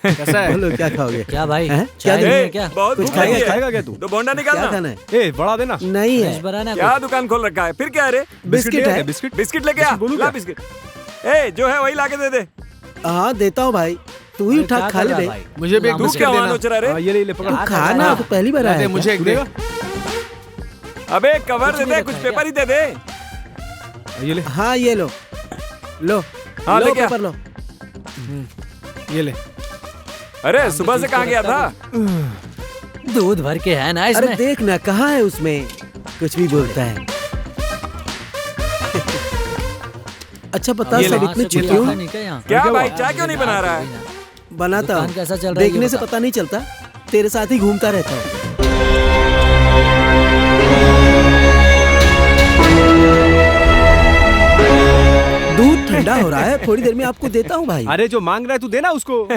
कैसा है? बोलो, क्या खाओगे? क्या भाई, हैं? चाय क्या नहीं है क्या? बहुत कुछ भूख खाएगा? लगी है। खाएगा क्या तू? तो बोंडा क्या निकालना। खाना है? ए, बड़ा देना। नहीं है। फिश बनाना क्या दुकान खोल रखा है? फिर क्या है रे? बिस्किट है। बिस्किट। बिस्किट लेके आ। बोलूं ला क्या? बिस्किट। जो है वही लाके दे दे। हाँ देता हूँ भाई, तू ही उठा खा ले बे। मुझे भी एक तू बिस्किट क्या देना। वहाँ नोच रहा रे? हाँ, ये ले पकड़। तू खाना, तू पहली बार आया दे है मुझे एक दे। अबे कवर दे दे, कुछ पेपर ही दे दे। ये ले। क्या? हाँ ये लो, लो हाँ, लो लेके आ। पेपर लो। ये ले। अरे सुबह से कहाँ गया था? दूध भर के है ना अरे इसमें। देख ना, कहाँ है उसमें, कुछ भी बोलता है। अच्छा बता ये सब ले। इतने से कोई छुट्टियों आता नहीं क्या यहाँ? क्या भाई, चाय क्यों नहीं बना रहा है? बनाता दुकान हूँ, कैसा चल रहा है ये देखने से बता। पता नहीं चलता, तेरे साथ ही घूमता रहता हूँ। दूध ठंडा हो रहा है, थोड़ी देर में आपको देता हूँ भाई। अरे जो मांग रहा है तू देना उसको।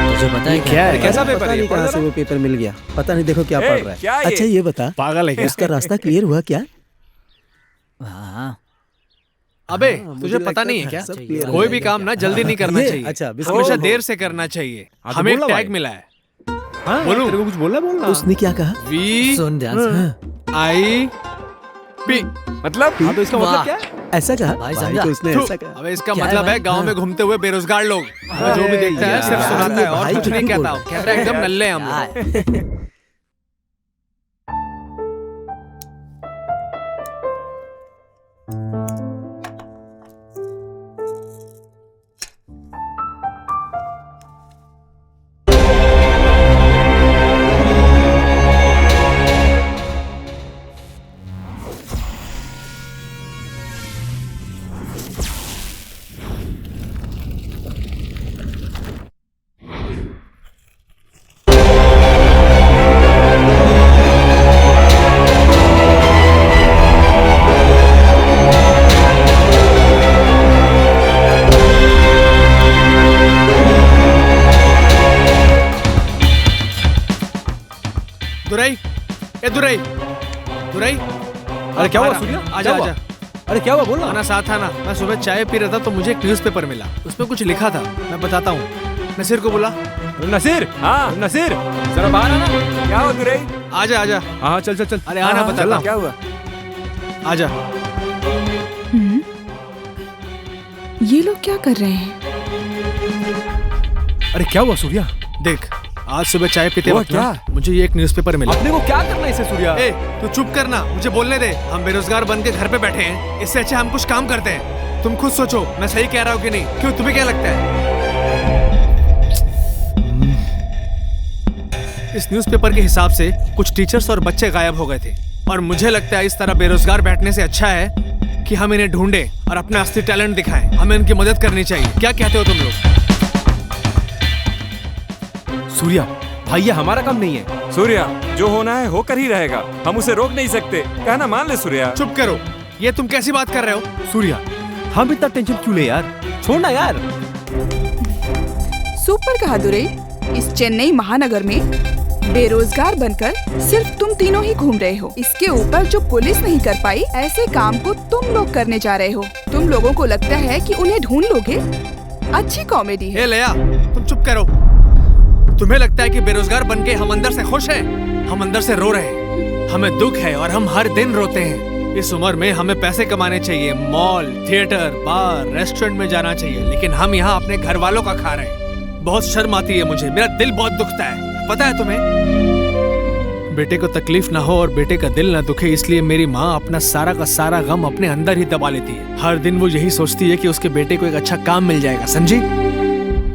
तुझे पता है क्या है? कैसा पेपर पता है? नहीं कहाँ से वो पेपर मिल गया, पता नहीं, देखो क्या पढ़ रहा क्या है। ये? अच्छा ये बता, पागल है क्या? उसका रास्ता क्लियर हुआ क्या? हाँ, अबे हाँ, तुझे मुझे पता लगता नहीं है था क्या? सब clear हो कोई भी जाएगा काम ना जल्दी नहीं करना ये, चाहिए। अच्छा, हमेशा देर से करना चाहिए। हाँ, तो हमें एक बोलना टैग भाई। मिला है। हाँ, बोलूं? तेरे को कुछ बोलना। उसने क्या कहा? वी सुन ध्यान से। I P. मतलब हाँ, तो इसका वाह। मतलब क्या है? ऐसा कहा भाई भाई, समझा? तो उसने थू। ऐसा कहा। अबे इसका क्या है मतलब है भाई? गांव में घूमते हुए बेरोजगार लोग। हमें जो भी देखता है यार, सिर्फ सुनाता है और भाई कुछ नहीं क्यों कहता। बोल रहा कहता है एकदम नल्ले हैं हम लोग। यार, दुराई, ए दुराई, दुराई। अरे क्या हुआ सूर्या? आजा क्या हुआ? आजा। अरे क्या हुआ, बोल ना। आना साथ आना। मैं सुबह चाय पी रहा था तो मुझे एक न्यूज़पेपर मिला, उसमें कुछ लिखा था, मैं बताता हूँ। नसीर को बुला। नसीर, हाँ नसीर, जरा बाहर आना। क्या हुआ दुरई? आजा आजा। हाँ चल चल चल। अरे आना, बता क्या हुआ? आजा। ये लोग क्या कर रहे हैं? अरे क्या हुआ सूर्या? देख, आज सुबह चाय पीते हुआ वक्त क्या? ना, मुझे ये एक न्यूज़पेपर मिला। अपने को क्या करना है इसे सूर्या? ए, तू चुप करना, मुझे बोलने दे। हम बेरोजगार बन के घर पे बैठे हैं, इससे अच्छा हम कुछ काम करते हैं। तुम खुद सोचो, मैं सही कह रहा हूँ कि नहीं? क्यों, तुम्हें क्या लगता है? इस न्यूज़पेपर के हिसाब से कुछ टीचर्स और बच्चे गायब हो गए थे, और मुझे लगता है इस तरह बेरोजगार बैठने से अच्छा है कि हम इन्हें ढूंढें और अपना असली टैलेंट दिखाएं। हमें इनकी मदद करनी चाहिए। क्या कहते हो तुम लोग? सूर्या भाई, ये हमारा काम नहीं है। सूर्या, जो होना है होकर ही रहेगा, हम उसे रोक नहीं सकते। कहना मान ले सूर्या। चुप करो, ये तुम कैसी बात कर रहे हो? सूर्या, हम इतना टेंशन क्यों ले यार? छोड़ना यार। सुपर कहा दुरई। इस चेन्नई महानगर में बेरोजगार बनकर सिर्फ तुम तीनों ही घूम रहे हो। इसके ऊपर जो पुलिस नहीं कर पाई, ऐसे काम को तुम लोग करने जा रहे हो। तुम लोगों को लगता है कि उन्हें ढूंढ लोगे? अच्छी कॉमेडी है। ए लया, तुम चुप करो। तुम्हें लगता है कि बेरोजगार बनके हम अंदर से खुश हैं? हम अंदर से रो रहे हैं। हमें दुख है और हम हर दिन रोते हैं। इस उम्र में हमें पैसे कमाने चाहिए, मॉल, थिएटर, बार, रेस्टोरेंट में जाना चाहिए, लेकिन हम यहाँ अपने घर वालों का खा रहे हैं। बहुत शर्म आती है मुझे, मेरा दिल बहुत दुखता है। पता है तुम्हें? बेटे को तकलीफ ना हो और बेटे का दिल ना दुखे, इसलिए मेरी माँ अपना सारा का सारा गम अपने अंदर ही दबा लेती है। हर दिन वो यही सोचती है कि उसके बेटे को एक अच्छा काम मिल जाएगा, समझी?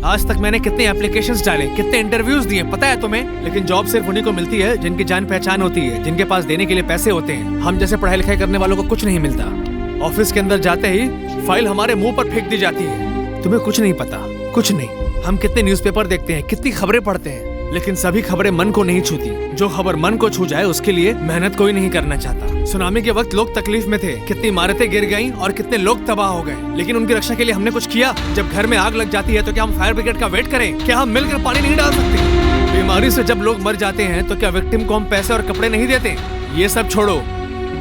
आज तक मैंने कितने एप्लीकेशंस डाले, कितने इंटरव्यूज दिए, पता है तुम्हें? लेकिन जॉब सिर्फ उन्हीं को मिलती है जिनकी जान पहचान होती है, जिनके पास देने के लिए पैसे होते हैं। हम जैसे पढ़ाई लिखाई करने वालों को कुछ नहीं मिलता। ऑफिस के अंदर जाते ही फाइल हमारे मुंह पर फेंक दी जाती है। तुम्हें कुछ नहीं पता, कुछ नहीं। हम कितने न्यूज़पेपर देखते हैं, कितनी खबरें पढ़ते हैं, लेकिन सभी खबरें मन को नहीं छूती। जो खबर मन को छू जाए उसके लिए मेहनत कोई नहीं करना चाहता। सुनामी के वक्त लोग तकलीफ में थे, कितनी इमारतें गिर गईं और कितने लोग तबाह हो गए, लेकिन उनकी रक्षा के लिए हमने कुछ किया? जब घर में आग लग जाती है तो क्या हम फायर ब्रिगेड का वेट करें? क्या हम मिलकर पानी नहीं डाल सकते? बीमारी से जब लोग मर जाते हैं तो क्या विक्टिम को हम पैसे और कपड़े नहीं देते? ये सब छोड़ो,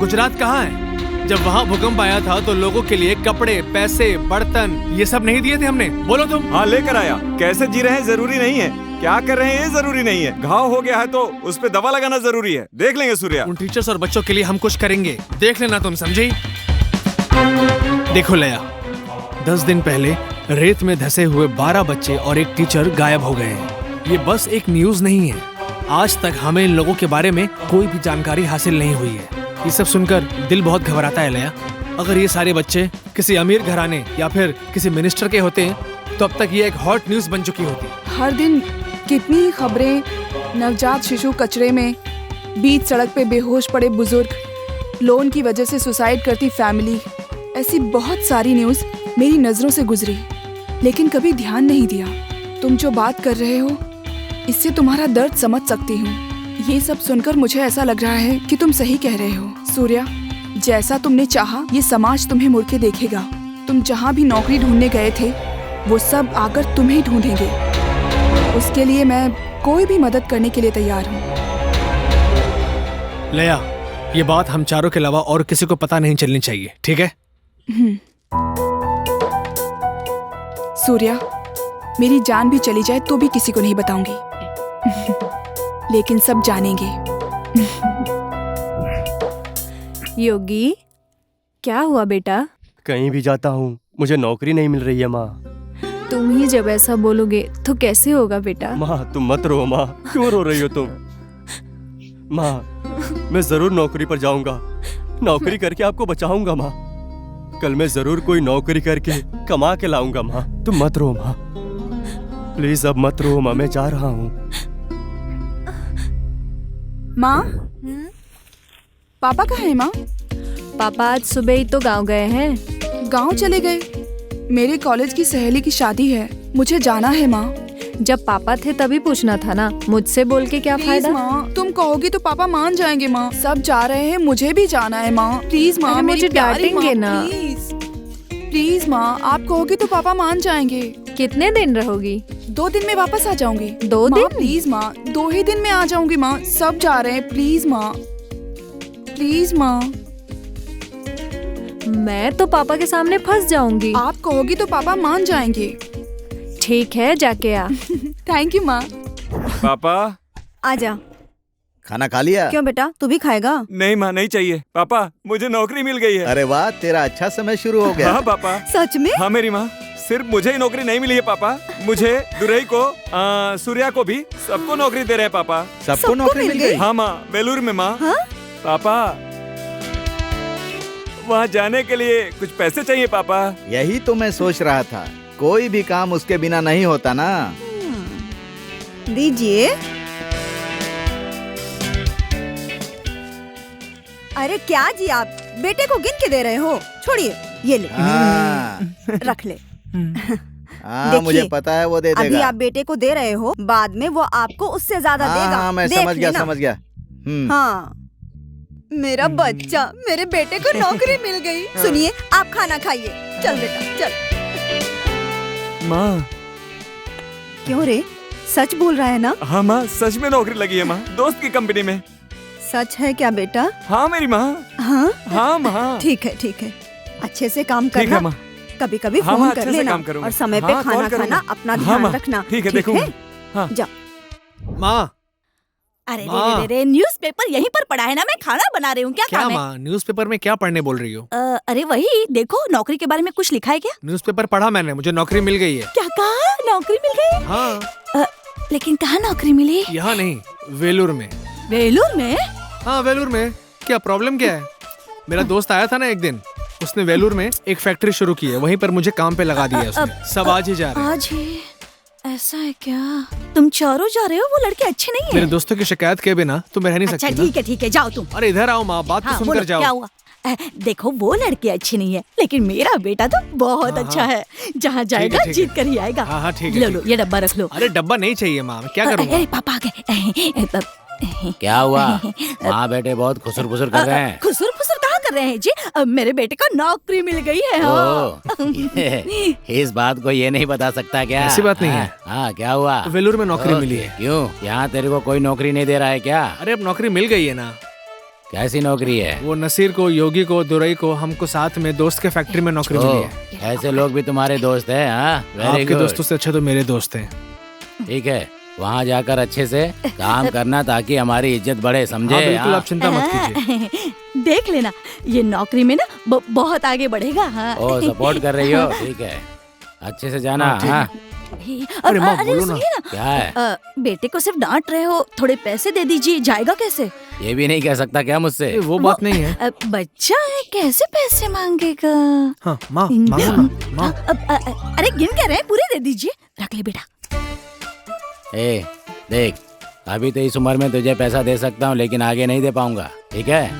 गुजरात कहाँ है? जब वहाँ भूकंप आया था तो लोगों के लिए कपड़े, पैसे, बर्तन, ये सब नहीं दिए थे हमने? बोलो तुम। हाँ, लेकर आया। कैसे जी रहे हैं जरूरी नहीं है, क्या कर रहे हैं ये जरूरी नहीं है। घाव हो गया है तो उस पे दवा लगाना जरूरी है। देख लेंगे सूर्या। उन टीचर्स और बच्चों के लिए हम कुछ करेंगे, देख लेना तुम, समझी? देखो लया, 10 दिन पहले रेत में धंसे हुए 12 बच्चे और एक टीचर गायब हो गए हैं। ये बस एक न्यूज नहीं है। आज तक हमें इन लोगों के बारे में कोई भी जानकारी हासिल नहीं हुई है। ये सब सुनकर दिल बहुत घबराता है लया। अगर ये सारे बच्चे किसी अमीर घराने या फिर किसी मिनिस्टर के होते हैं तो अब तक ये एक हॉट न्यूज बन चुकी होती। हर दिन कितनी खबरें, नवजात शिशु कचरे में, बीच सड़क पे बेहोश पड़े बुजुर्ग, लोन की वजह से सुसाइड करती फैमिली, ऐसी बहुत सारी न्यूज मेरी नजरों से गुजरी, लेकिन कभी ध्यान नहीं दिया। तुम जो बात कर रहे हो इससे तुम्हारा दर्द समझ सकती हूँ। ये सब सुनकर मुझे ऐसा लग रहा है कि तुम सही कह रहे हो। सूर्या, जैसा तुमने चाहा ये समाज तुम्हें मुड़ के देखेगा। तुम जहाँ भी नौकरी ढूंढने गए थे वो सब आकर तुम्हें ढूंढेंगे। उसके लिए मैं कोई भी मदद करने के लिए तैयार हूँ। लया, ये बात हम चारों के अलावा और किसी को पता नहीं चलनी चाहिए, ठीक है? सूर्या, मेरी जान भी चली जाए तो भी किसी को नहीं बताऊंगी, लेकिन सब जानेंगे। योगी, क्या हुआ बेटा? कहीं भी जाता हूँ मुझे नौकरी नहीं मिल रही है माँ। तुम ही जब ऐसा बोलोगे तो कैसे होगा बेटा? माँ तुम मत रो माँ, क्यों रो रही हो तुम? माँ मैं जरूर नौकरी पर जाऊंगा, नौकरी करके आपको बचाऊंगा माँ। कल मैं जरूर कोई नौकरी करके कमा के लाऊंगा माँ। तुम मत रो माँ, प्लीज अब मत रो माँ, मैं जा रहा हूँ। माँ, पापा कहाँ है माँ? पापा आज सुबह ही तो गांव गए हैं। गांव चले गए? मेरे कॉलेज की सहेली की शादी है, मुझे जाना है माँ। जब पापा थे तभी पूछना था ना, मुझसे बोल के क्या फायदा? माँ, तुम कहोगी तो पापा मान जाएंगे माँ। सब जा रहे हैं, मुझे भी जाना है माँ। प्लीज माँ, मुझे डांटेंगे ना। प्लीज माँ, आप कहोगी तो पापा मान जाएंगे। कितने दिन रहोगी? 2 दिन में वापस आ जाऊंगी। 2 दिन? प्लीज माँ, 2 ही दिन में आ जाऊंगी माँ। सब जा रहे हैं, प्लीज माँ, प्लीज माँ। मैं तो पापा के सामने फंस जाऊंगी। आप कहोगी तो पापा मान जाएंगे। ठीक है, जाके आ। थैंक यू माँ। पापा। आजा। खाना खा लिया? क्यों बेटा, तू भी खाएगा? नहीं माँ, नहीं चाहिए। पापा मुझे नौकरी मिल गई है। अरे वाह, तेरा अच्छा समय शुरू हो गया। हाँ पापा। सच में? हाँ मेरी माँ, सिर्फ मुझे ही नौकरी नहीं मिली है पापा, मुझे, दुरई को, सूर्या को भी, सबको नौकरी दे रहे हैं पापा। सबको नौकरी मिल गई? हाँ माँ, बेलूर में माँ। हाँ? पापा वहाँ जाने के लिए कुछ पैसे चाहिए पापा। यही तो मैं सोच रहा था, कोई भी काम उसके बिना नहीं होता ना। दीजिए। अरे क्या जी, आप बेटे को गिन के दे रहे हो? छोड़िए, ये ले। रख ले। हाँ मुझे पता है वो दे देगा। अभी आप बेटे को दे रहे हो, बाद में वो आपको उससे ज्यादा देगा। हाँ मैं समझ गया। हाँ मेरा बच्चा, मेरे बेटे को नौकरी मिल गई। सुनिए, आप खाना खाइए। चल बेटा चल। माँ। क्यों रे, सच बोल रहा है ना? हाँ माँ, सच में नौकरी लगी है माँ, दोस्त की कंपनी में। सच है क्या बेटा? हाँ मेरी माँ। हाँ हाँ माँ। ठीक है, अच्छे से काम करना। माँ। कभी कभी हाँ, फोन कर लेना कर और समय पे खाना खाना, अपना ध्यान रखना। ठीक है, देखूंगा। हाँ। जा। माँ। अरे रे, न्यूज़पेपर यहीं पर पड़ा है ना, मैं खाना बना रही हूँ। क्या काम है? माँ, न्यूज़पेपर में क्या पढ़ने बोल रही हो? अरे वही देखो, नौकरी के बारे में कुछ लिखा है क्या? न्यूज़पेपर पढ़ा मैंने, मुझे नौकरी मिल गई है। क्या कहा? नौकरी मिल गई? हाँ। लेकिन कहाँ नौकरी मिली? यहाँ नहीं, वेलूर में। वेलूर में? हाँ वेलूर में। क्या प्रॉब्लम क्या है? मेरा दोस्त आया था ना एक दिन, उसने वेलूर में एक फैक्ट्री शुरू की है, वहीं पर मुझे काम पे लगा दिया उसने। सब आज ही जा रहे हैं। आज ही? ऐसा है क्या? तुम चारों जा रहे हो? वो लड़के अच्छे नहीं है। मेरे दोस्तों की शिकायत के बिना तुम रह नहीं सकती। अच्छा ठीक है, जाओ तुम। अरे इधर आओ माँ, बात तो सुनकर जाओ। क्या हुआ? देखो वो लड़के अच्छे नहीं है, लेकिन मेरा बेटा तो बहुत अच्छा है। जहाँ जाएगा जीत कर ही आएगा। हाँ ठीक है। लो ये डब्बा रख लो। अरे डब्बा नहीं चाहिए माँ, क्या करूँगा? अरे पापा आ गए। क्या हुआ? माँ बेटे बहुत खुसुर फुसुर कर रहे हैं। खुसुर फुसुर कहाँ कर रहे हैं जी? मेरे बेटे को नौकरी मिल गई है। इस बात को ये नहीं बता सकता क्या? ऐसी बात नहीं है। हाँ क्या हुआ? वेलूर में नौकरी मिली है। क्यों? यहाँ तेरे को कोई नौकरी नहीं दे रहा है क्या? अरे अब नौकरी मिल गई है ना। कैसी नौकरी है? वो नसीर को, योगी को, दुरई को, हमको साथ में दोस्त के फैक्ट्री में नौकरी मिली है। ऐसे लोग भी तुम्हारे दोस्त हैं? आपके दोस्तों से अच्छे तो मेरे दोस्त हैं। ठीक है, वहाँ जाकर अच्छे से काम करना ताकि हमारी इज्जत बढ़े, समझे? हाँ, बिल्कुल, आप चिंता मत कीजिए। देख लेना, ये नौकरी में ना बहुत आगे बढ़ेगा। हाँ। ओ सपोर्ट कर रही हो? ठीक है, अच्छे से जाना। हाँ। अरे माँ बोलो ना। क्या है? बेटे को सिर्फ डांट रहे हो, थोड़े पैसे दे दीजिए। जाएगा कैसे? ये भी नहीं कह सकता क्या मुझसे? वो बात नहीं है। बच्चा है, कैसे पैसे मांगेगा? हाँ माँ, मांगो ना माँ। अरे गिन के रहे, पूरे दे दीजिए। रख ले बेटा। ए, देख, अभी तो इस उम्र में तुझे पैसा दे सकता हूँ, लेकिन आगे नहीं दे पाऊंगा, ठीक है?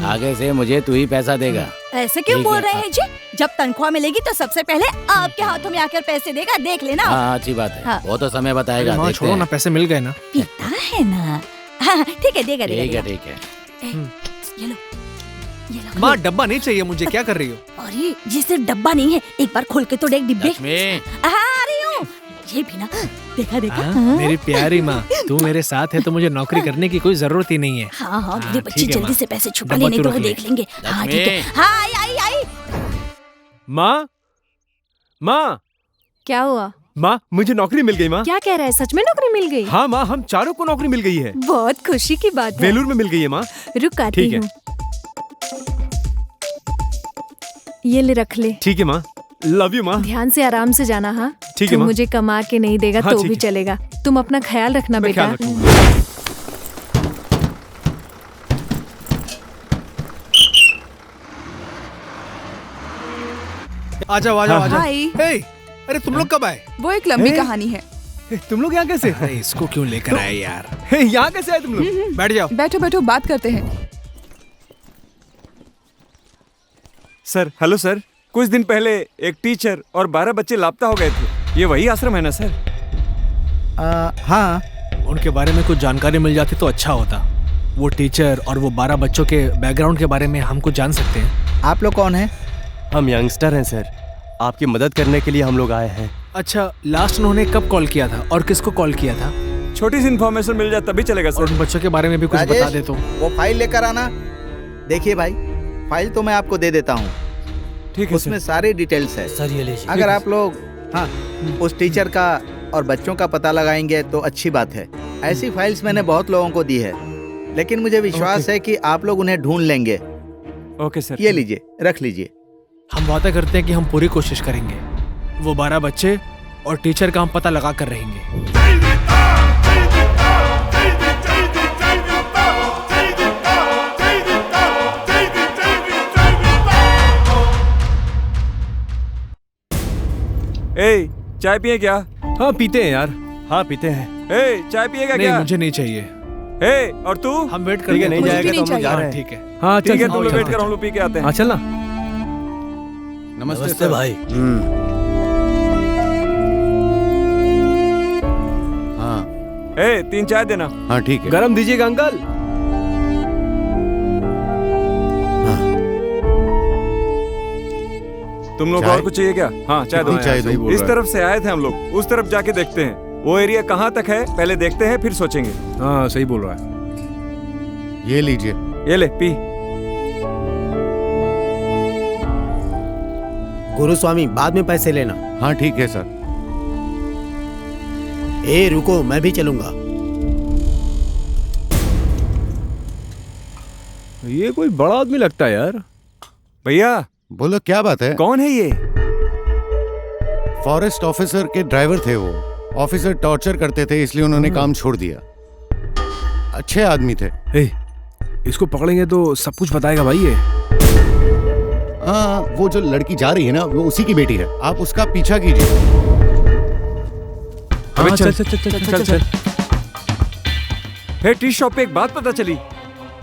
आगे से मुझे तू ही पैसा देगा। ऐसे क्यों बोल रहे हैं जी? जब तनख्वाह मिलेगी तो सबसे पहले आपके हाथों में आकर पैसे देगा, देख लेना। हाँ अच्छी बात है। हाँ। वो तो समय बताएगा। माँ छोड़ो ना, पैसे मिल गए ना। पिता है ना। हाँ ठीक है, देगा। ठीक है। ये लो। माँ डब्बा नहीं चाहिए मुझे, क्या कर रही हो? अरे ये सिर्फ डब्बा नहीं है, एक बार खोल के तो देख डिब्बे। आ रही हूँ। ये भी ना, देखा। मेरी प्यारी माँ, तू मेरे साथ है तो मुझे नौकरी करने की कोई जरूरत ही नहीं है। हाँ मेरे बच्चे जल्दी से पैसे छुपा ले, नहीं तो वो देख लेंगे। हाँ ठीक है। हाँ आई। माँ क्या हुआ? माँ मुझे नौकरी मिल गई। माँ क्या कह रहा है? सच में नौकरी मिल गई? हाँ माँ, हम चारों को नौकरी मिल गई है। बहुत खुशी की बात है। वेलूर में मिल गई है माँ। रुक आती हूँ। ये ले, रख ले। ठीक है माँ, लव यू माँ। ध्यान से आराम से जाना। हाँ ठीक है तू माँ। मुझे कमा के नहीं देगा तो भी चलेगा। तुम अपना ख्याल रखना बेटा। आ जाओ। हाय। अरे तुम लोग कब आए? वो एक लंबी कहानी है। तुम लोग यहाँ कैसे? अरे इसको क्यों लेकर आए यार? यहाँ कैसे आए तुम लोग? बैठ जाओ। बैठो बात करते हैं। सर, हेलो सर, कुछ दिन पहले एक टीचर और 12 बच्चे लापता हो गए थे। ये वही आश्रम है ना सर? हाँ। उनके बारे में कुछ जानकारी मिल जाती तो अच्छा होता। वो टीचर और वो 12 बच्चों के बैकग्राउंड के बारे में हम कुछ जान सकते हैं। आप लोग कौन हैं? हम यंगस्टर हैं सर, आपकी मदद करने के लिए हम लोग आए हैं। अच्छा, लास्ट उन्होंने कब कॉल किया था और किसको कॉल किया था? छोटी सी इन्फॉर्मेशन मिल जाए तभी चलेगा सर। उन बच्चों के बारे में भी कुछ बता दे तो। वो फाइल लेकर आना। देखिए भाई, फाइल तो मैं आपको दे देता हूँ। ठीक है, उसमें सारी डिटेल्स है। सर ये लीजिए। अगर आप लोग हाँ, उस टीचर का और बच्चों का पता लगाएंगे तो अच्छी बात है। ऐसी फाइल्स मैंने बहुत लोगों को दी है, लेकिन मुझे विश्वास है कि आप लोग उन्हें ढूंढ लेंगे। Okay sir. ये लीजिए, रख लीजिए। हम वादा करते हैं कि हम पूरी कोशिश करेंगे। वो 12 बच्चे और टीचर का हम पता लगा कर रहेंगे। ए, चाय पिए क्या? हाँ पीते हैं यार। हाँ पीते हैं। ए, चाय पिएगा नहीं, क्या? मुझे नहीं चाहिए। ए, और तू? हम वेट ठीक करेंगे। है, नहीं मुझे जाएगा भी तो हम नहीं लोग जा रहे हैं। ठीक है। हाँ चल ठीक है, चल, तुम लोग चल, वेट चल। करो, हम लोग पी के आते हैं। हाँ चल ना। नमस्ते नमस्ते भाई। हाँ ए, 3 चाय देना। हाँ ठीक है। गरम दीजिएगा अंकल। तुम लोग को चाय? और कुछ चाहिए क्या? हाँ, चाय दो। कितनी चाय दूं? इस तरफ से आए थे हम लोग, उस तरफ जाके देखते हैं। वो एरिया कहाँ तक है पहले देखते हैं, फिर सोचेंगे। हाँ सही बोल रहा है। ये लीजिए। ये ले पी। गुरुस्वामी बाद में पैसे लेना। हाँ ठीक है सर। ए रुको, मैं भी चलूंगा। ये कोई बड़ा आदमी लगता है यार। भैया बोलो क्या बात है? कौन है ये? फॉरेस्ट ऑफिसर के ड्राइवर थे वो। ऑफिसर टॉर्चर करते थे इसलिए उन्होंने काम छोड़ दिया। अच्छे आदमी थे। इसको पकड़ेंगे तो सब कुछ बताएगा भाई ये। हाँ, वो जो लड़की जा रही है ना, वो उसी की बेटी है। आप उसका पीछा कीजिए। अबे चल चल चल चल चल। हे, टी शॉप पे एक बात पता चली।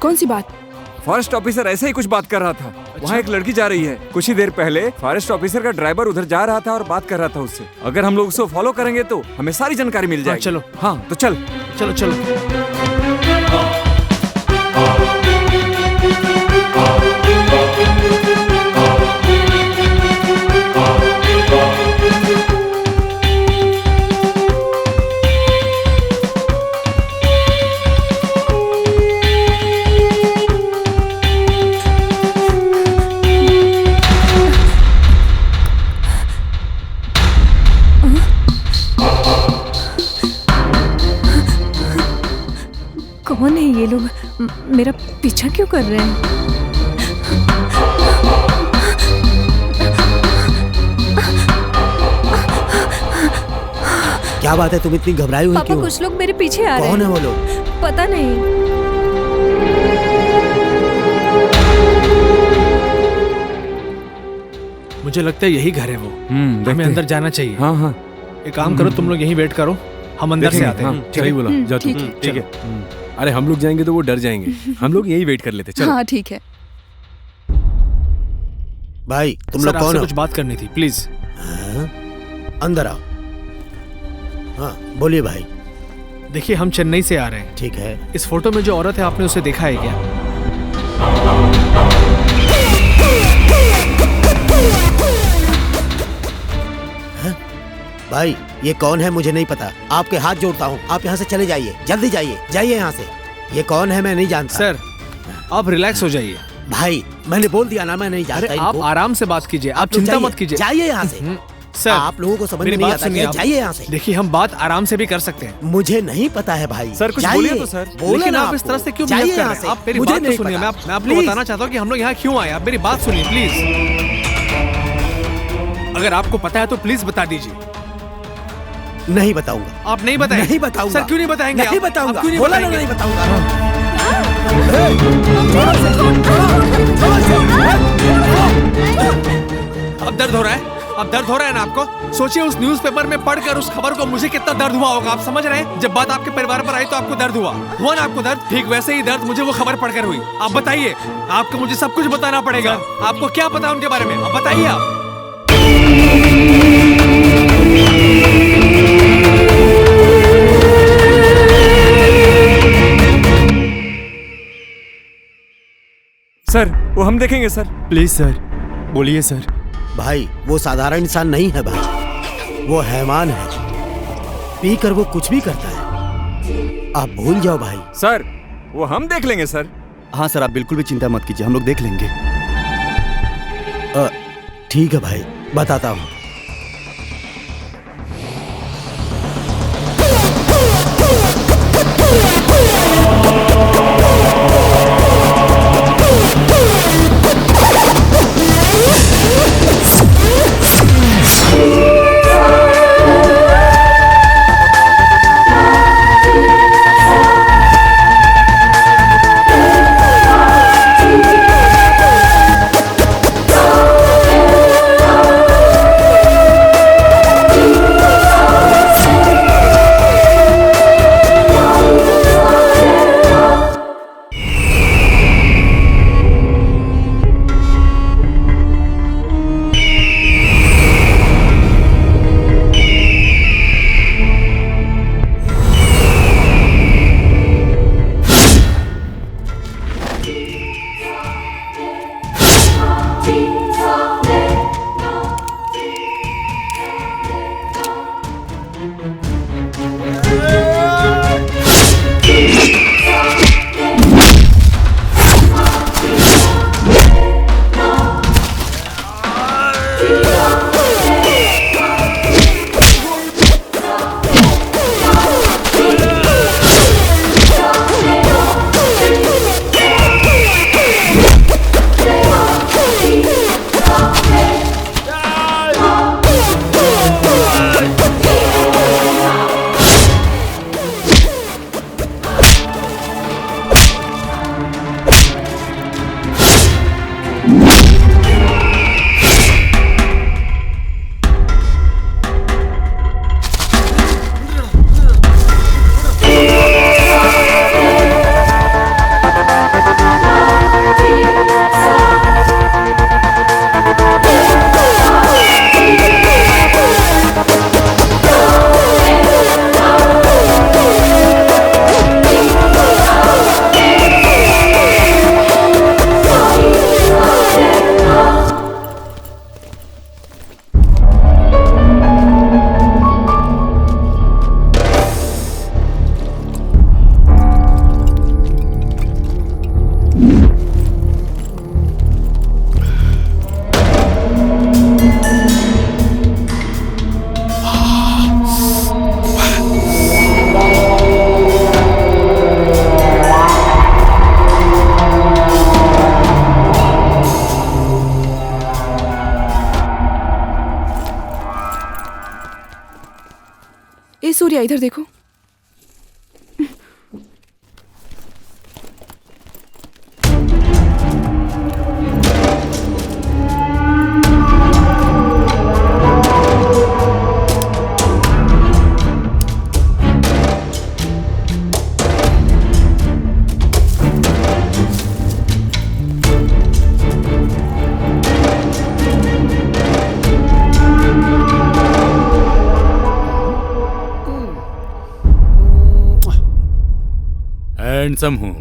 कौन सी बात? फॉरेस्ट ऑफिसर ऐसे ही कुछ बात कर रहा था। वहाँ एक लड़की जा रही है। कुछ ही देर पहले फॉरेस्ट ऑफिसर का ड्राइवर उधर जा रहा था और बात कर रहा था उससे। अगर हम लोग उसको फॉलो करेंगे तो हमें सारी जानकारी मिल जाएगी। चलो। हाँ तो चल। चलो चलो। कौन है ये लोग? मेरा पीछा क्यों कर रहे हैं? क्या बात है, तुम इतनी घबराई हुई पापा क्यों? कुछ लोग मेरे पीछे आ रहे हैं। कौन है वो लोग? पता नहीं। मुझे लगता है यही घर है वो। देखते हमें हैं। अंदर जाना चाहिए। हाँ हाँ। एक काम करो, तुम लोग यहीं वेट करो, हम अंदर से आते हैं। सही बोला। जा तू। ठीक है। ठीक है। अरे हम लोग जाएंगे तो वो डर जाएंगे। हम लोग यही वेट कर लेते। चलो। हाँ ठीक है। भाई तुम सर, लोग कौन आपसे हो? कुछ बात करनी थी, प्लीज। हाँ? अंदर आओ। हाँ बोलिए भाई। देखिए, हम चेन्नई से आ रहे हैं। ठीक है। इस फोटो में जो औरत है, आपने उसे देखा है क्या? भाई ये कौन है मुझे नहीं पता। आपके हाथ जोड़ता हूँ, आप यहाँ से चले जाइए। जल्दी जाइए, जाइए यहाँ से। ये कौन है मैं नहीं जानता। सर, आप रिलैक्स हो जाइए। भाई मैंने बोल दिया ना, मैं नहीं जानता अरे आप इनको। आराम से बात कीजिए, आप लोग चिंता जाइए, मत कीजिए। जाइए यहाँ से। सर, आप लोगों को समझ मेरी में नहीं बात आता सुनिए क्या? आप। जाइए यहाँ से। देखिए, हम बात आराम से भी कर सकते हैं। मुझे नहीं पता है भाई। सर, कुछ जाइए। बोलिए तो सर। बोलो लेकिन ना आप इस आपको। तरह से क्यों जाइए बिहेव कर यहाँ रहे से। हैं? आप मेरी मुझे बात तो नहीं सुनिए। पता। मैं आपको Please। बताना चाहता हूँ कि हम लोग यहाँ क्यों आए। आप मेरी बात सुनिए प्लीज। अगर आपको पता है तो प्लीज बता दीजिए। नहीं बताऊंगा। आप नहीं बताएंगे? नहीं बताऊंगा। सर, क्यों नहीं बताएंगे? नहीं आप? बताऊंगा। आप क्यों नहीं बोला ना बताएंगे? नहीं बताऊंगा। अब दर्द हो रहा है? अब दर्द हो रहा है ना आपको? सोचिए, उस न्यूज़पेपर में पढ़कर उस खबर को मुझे कितना दर्द हुआ होगा। आप समझ रहे हैं? जब बात आपके परिवार पर आई तो आपको दर्द हुआ ना आपको दर्द? ठीक वैसे ही दर्द मुझे वो खबर पढ़कर हुई। आप बताइए, आपको मुझे सब कुछ बताना पड़ेगा। आपको क्या पता उनके बारे में? अब बताइए आप। सर, वो हम देखेंगे सर। प्लीज सर, बोलिए सर। भाई वो साधारण इंसान नहीं है भाई, वो हैवान है। पीकर वो कुछ भी करता है। आप भूल जाओ भाई। सर, वो हम देख लेंगे सर। हाँ सर, आप बिल्कुल भी चिंता मत कीजिए, हम लोग देख लेंगे। ठीक है भाई, बताता हूँ। ए सूर्या इधर देखो। हैंडसम हूँ।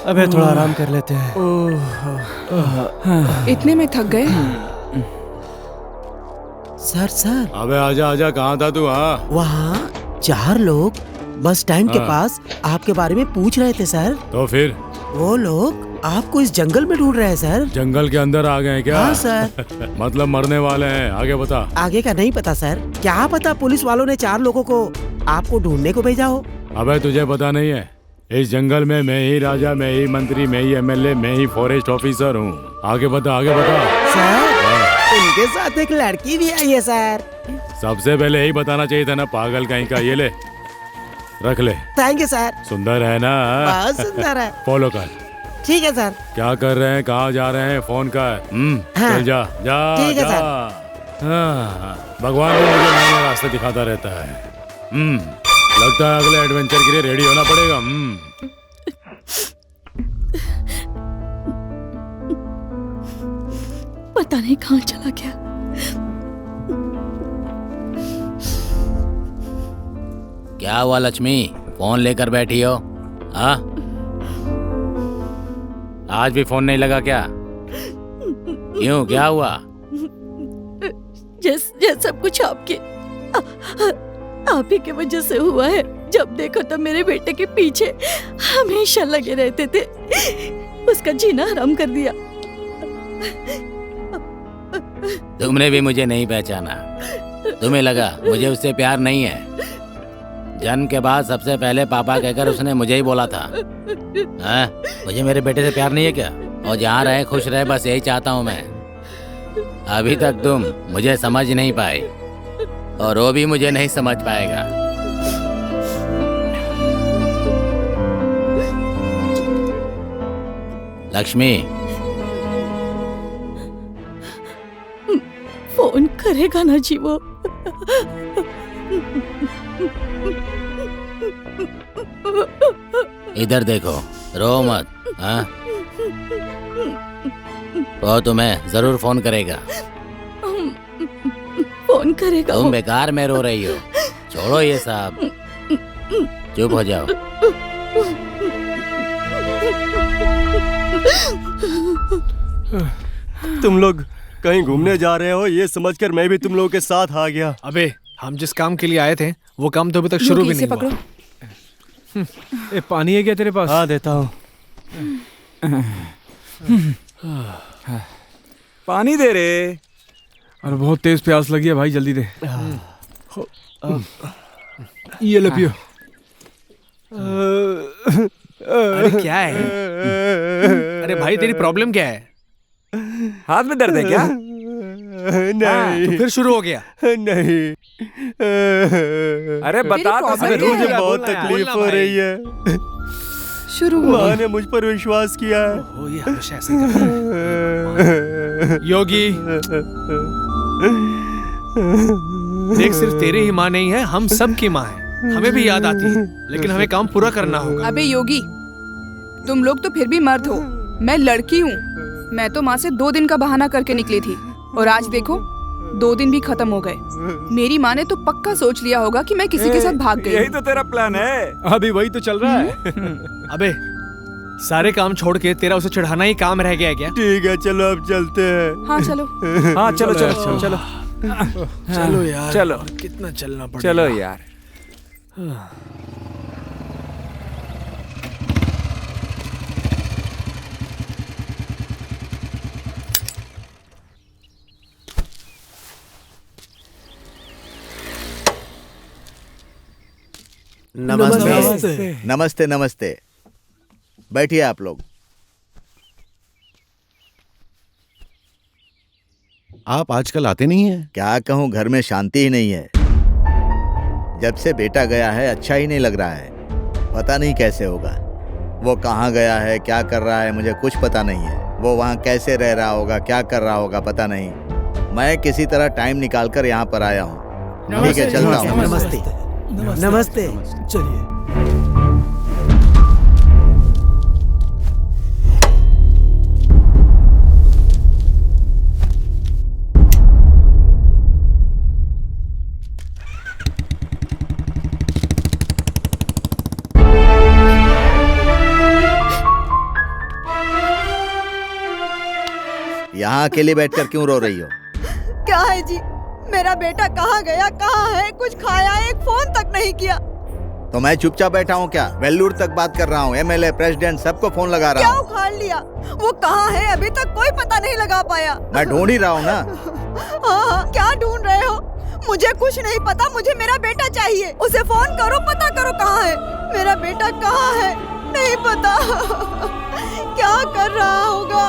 अबे थोड़ा आराम कर लेते हैं। इतने में थक गए? सर अबे आजा आजा, कहाँ था तू? हाँ, वहाँ 4 लोग बस स्टैंड के पास आपके बारे में पूछ रहे थे सर। तो फिर वो लोग आपको इस जंगल में ढूंढ रहे हैं सर। जंगल के अंदर आ गए हैं क्या? हाँ सर। मतलब मरने वाले हैं। आगे बता। आगे का नहीं पता सर। क्या पता पुलिस वालों ने 4 लोगों को आपको ढूंढने को भेजा हो। अबे तुझे पता नहीं है, इस जंगल में मैं ही राजा, मैं ही मंत्री, मैं ही एमएलए, मैं ही फॉरेस्ट ऑफिसर हूँ। आगे बता, आगे बता। सर उनके साथ एक लड़की भी आई है सर। सबसे पहले यही बताना चाहिए था ना, पागल कहीं का। ये ले, रख ले। Thank you sir. सुंदर है ना? बहुत सुंदर है। फॉलो कर। ठीक है सर। क्या कर रहे हैं, कहाँ जा रहे हैं? फोन कर। हाँ। चल जा जा। ठीक है जा। सर। हाँ, भगवान भी मुझे नए नए रास्ते दिखाता रहता है। लगता है अगले एडवेंचर के लिए रेडी होना पड़ेगा। पता नहीं कहाँ चला गया। क्या हुआ लक्ष्मी, फोन लेकर बैठी हो? हाँ, आज भी फोन नहीं लगा क्या? क्यों, क्या हुआ? सब कुछ आप ही की वजह से हुआ है। जब देखो तो मेरे बेटे के पीछे हमेशा लगे रहते थे। उसका जीना हराम कर दिया। तुमने भी मुझे नहीं पहचाना। तुम्हें लगा मुझे उससे प्यार नहीं है। जन्म के बाद सबसे पहले पापा कहकर उसने मुझे ही बोला था। हाँ? मुझे मेरे बेटे से प्यार नहीं है क्या? और जहाँ रहे खुश रहे, बस यही चाहता हूँ मैं। अभी तक तुम मुझे समझ नहीं पाए और वो भी मुझे नहीं समझ पाएगा। लक्ष्मी, फोन करेगा ना जी वो? इधर देखो, रो मत। हाँ? वो तुम्हें जरूर फोन करेगा। फोन करेगा? तुम बेकार में रो रही हो। छोड़ो ये सब, चुप हो जाओ। तुम लोग कहीं घूमने जा रहे हो ये समझकर मैं भी तुम लोगों के साथ आ गया। अबे हम जिस काम के लिए आए थे वो काम तो अभी तक शुरू भी नहीं हुआ। ए, पानी है क्या तेरे पास? हाँ देता हूँ। पानी दे रे। अरे बहुत तेज प्यास लगी है भाई, जल्दी दे। ये लो पियो। अरे क्या है? अरे भाई तेरी प्रॉब्लम क्या है? हाथ में दर्द है क्या? नहीं। तो फिर शुरू हो गया? नहीं। अरे बता तो सही। मुझे बहुत तकलीफ हो रही है। शुरू माँ ने मुझ पर विश्वास किया है। ओ, ये हमेशा ऐसे ही करता है। योगी, देख सिर्फ तेरी ही माँ नहीं है, हम सब की माँ है। हमें भी याद आती है, लेकिन हमें काम पूरा करना होगा। अबे योगी, तुम लोग तो फिर भी मर्द हो, मैं लड़की हूँ। मैं तो माँ से 2 दिन का बहाना करके निकली थी और आज देखो 2 दिन भी खत्म हो गए। मेरी माँ ने तो पक्का सोच लिया होगा कि मैं किसी के साथ भाग गई। यही तो तेरा प्लान है। अभी वही तो चल रहा है। अबे सारे काम छोड़ के तेरा उसे चढ़ाना ही काम रह गया क्या? ठीक है चलो अब चलते हैं। हाँ चलो। हाँ चलो चलो चलो चलो यार, चलो। कितना चलना पड़ेगा। चलो यार। नमस्ते। नमस्ते नमस्ते। बैठिए आप लोग। आप आजकल आते नहीं हैं? क्या कहूँ, घर में शांति ही नहीं है। जब से बेटा गया है अच्छा ही नहीं लग रहा है। पता नहीं कैसे होगा। वो कहाँ गया है, क्या कर रहा है, मुझे कुछ पता नहीं है। वो वहाँ कैसे रह रहा होगा, क्या कर रहा होगा, पता नहीं। मैं किसी तरह टाइम निकाल कर यहाँ पर आया हूँ। ठीक है, चलता हूँ। नमस्ते। नमस्ते। चलिए। यहाँ अकेले बैठकर क्यों रो रही हो? क्या है जी, मेरा बेटा कहाँ गया, कहाँ है, कुछ खाया, एक फोन तक नहीं किया। तो मैं चुपचाप बैठा हूँ क्या? वेल्लूर तक बात कर रहा हूँ, एमएलए, प्रेसिडेंट, सबको फोन लगा रहा क्या हूँ। उखाड़ लिया? वो कहाँ है, अभी तक कोई पता नहीं लगा पाया। मैं ढूंढ ही रहा हूँ ना। हाँ, क्या ढूंढ रहे हो? मुझे कुछ नहीं पता, मुझे मेरा बेटा चाहिए। उसे फोन करो, पता करो कहाँ है। मेरा बेटा कहाँ है, नहीं पता। क्या कर रहा होगा?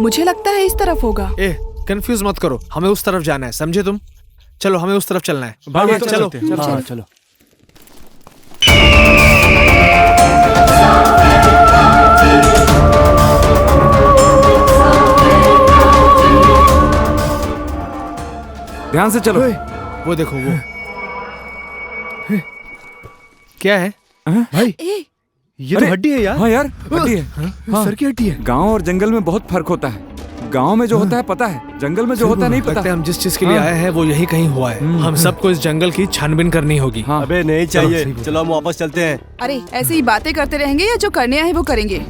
मुझे लगता है इस तरफ होगा। कंफ्यूज मत करो, हमें उस तरफ जाना है, समझे तुम? चलो, हमें उस तरफ चलना है। भागो, चलो चलो, चलो। ध्यान से चलो। वो देखो, वो क्या है भाई? ये तो हड्डी है यार। हाँ यार, हड्डी है। हाँ। सर की हड्डी है। गांव और जंगल में बहुत फर्क होता है। गांव में जो होता है पता है, जंगल में जो होता है नहीं पता। लगता है हम जिस चीज के लिए आए हैं वो यही कहीं हुआ है। हम सबको इस जंगल की छानबीन करनी होगी। अबे नहीं चाहिए, चलो हम वापस चलते हैं। अरे ऐसे ही बातें करते रहेंगे या जो करने आए वो करेंगे?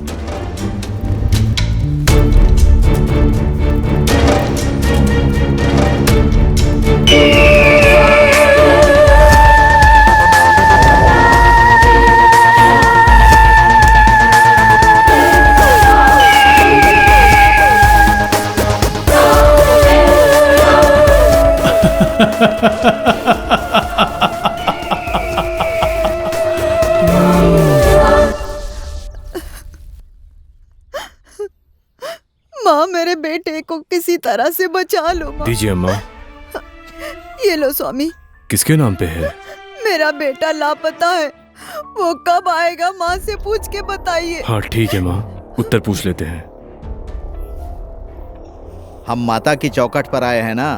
माँ, मेरे बेटे को किसी तरह से बचा लो माँ। दीजिए अम्मा। ये लो स्वामी। किसके नाम पे है? मेरा बेटा लापता है, वो कब आएगा माँ से पूछ के बताइए। हाँ ठीक है माँ, उत्तर पूछ लेते हैं। हम माता की चौखट पर आए हैं ना,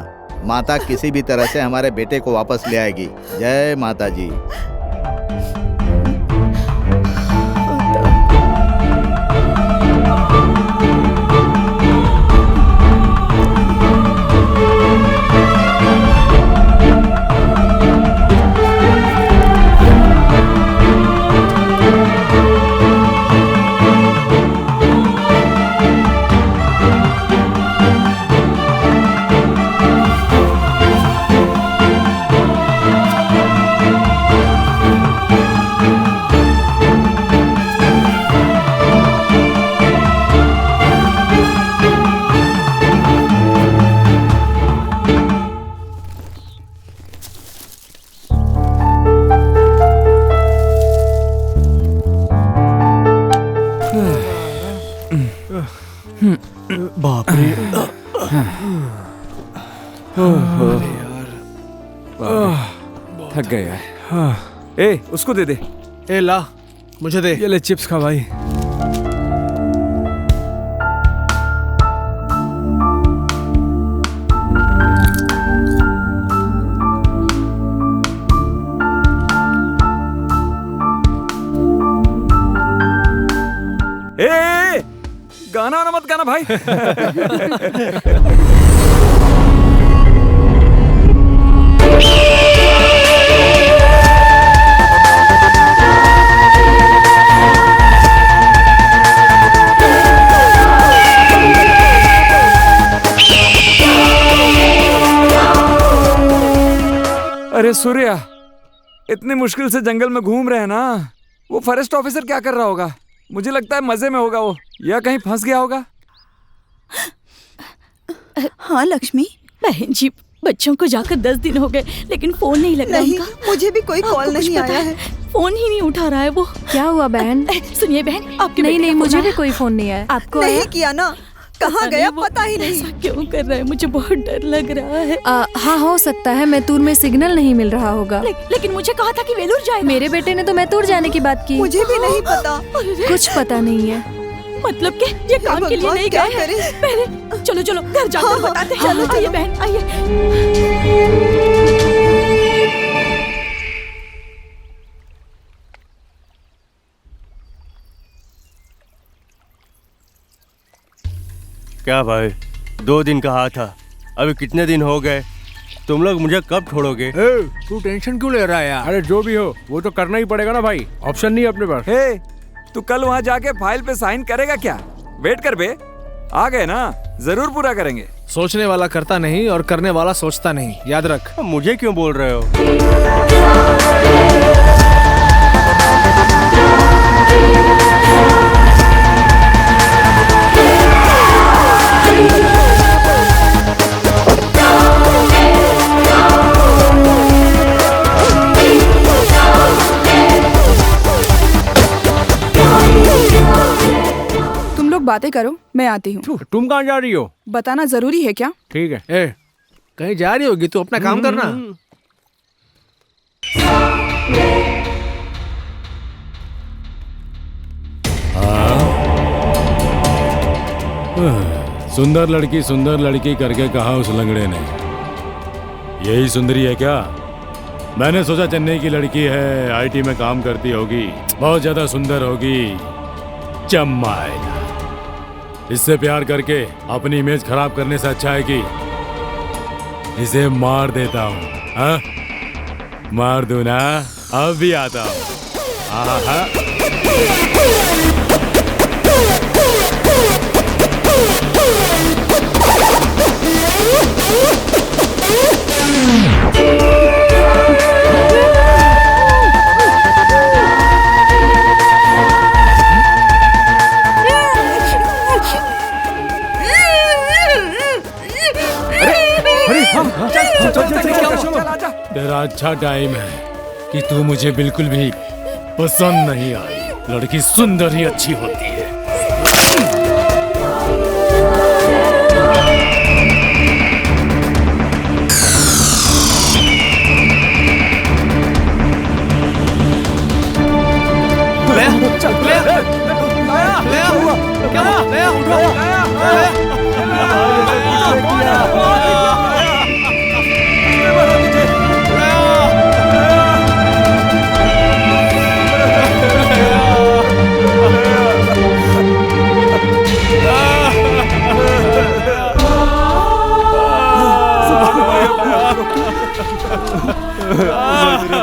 माता किसी भी तरह से हमारे बेटे को वापस ले आएगी। जय माता जी। थक गए यार। हाँ। ए उसको दे दे। ए ला मुझे दे। ये ले चिप्स खा भाई। ए गाना वाना मत गाना भाई। अरे सूर्या, इतनी मुश्किल से जंगल में घूम रहे हैं ना, वो फॉरेस्ट ऑफिसर क्या कर रहा होगा? मुझे लगता है मजे में होगा वो, या कहीं फंस गया होगा। हाँ लक्ष्मी। बहन जी, बच्चों को जाकर 10 दिन हो गए लेकिन फोन नहीं लग रहा नहीं, उनका। मुझे भी कोई कॉल नहीं आया है। फोन ही नहीं उठा रहा है वो। क्या हुआ बहन? सुनिए बहन, आपके नहीं बेटे नहीं, का मुझे फोन भी आया। कोई फोन नहीं आया। आपको नहीं आया? किया ना, कहाँ गया पता ही नहीं। ऐसा क्यों कर रहा है? मुझे बहुत डर लग रहा है। हाँ हो सकता है मैतूर में सिग्नल नहीं मिल रहा होगा। लेकिन मुझे कहा था कि वेलूर जाएगा। मेरे बेटे ने तो मैतूर जाने की बात की। मुझे भी नहीं पता। कुछ पता नहीं है। मतलब कि ये काम के लिए नहीं क्या गए हैं। करें? पहले चलो चलो घर जाकर हाँ, बताते हैं। हाँ, चलो चलो। आइए बहन आइए। क्या भाई, 2 दिन कहा था, अभी कितने दिन हो गए? तुम लोग मुझे कब छोड़ोगे? तू टेंशन क्यों ले रहा है यार? अरे जो भी हो वो तो करना ही पड़ेगा ना भाई, ऑप्शन नहीं है अपने पास। हे, तू कल वहाँ जाके फाइल पे साइन करेगा क्या? वेट कर बे, आ गए ना, जरूर पूरा करेंगे। सोचने वाला करता नहीं और करने वाला सोचता नहीं, याद रख। मुझे क्यों बोल रहे हो? तुम लोग बातें करो, मैं आती हूँ। तुम कहाँ जा रही हो? बताना जरूरी है क्या? ठीक है। ए, कहीं जा रही होगी, तू अपना काम करना। सुंदर लड़की करके कहा उस लंगड़े ने। यही सुंदरी है क्या? मैंने सोचा चेन्नई की लड़की है, आईटी में काम करती होगी, बहुत ज्यादा सुंदर होगी, चम्माएगा। इससे प्यार करके अपनी इमेज खराब करने से अच्छा है कि इसे मार देता हूँ। हाँ? मार दूं ना? अब भी आता हूँ। तेरा अच्छा टाइम है कि तू मुझे बिल्कुल भी पसंद नहीं आई। लड़की सुंदर ही अच्छी होती है।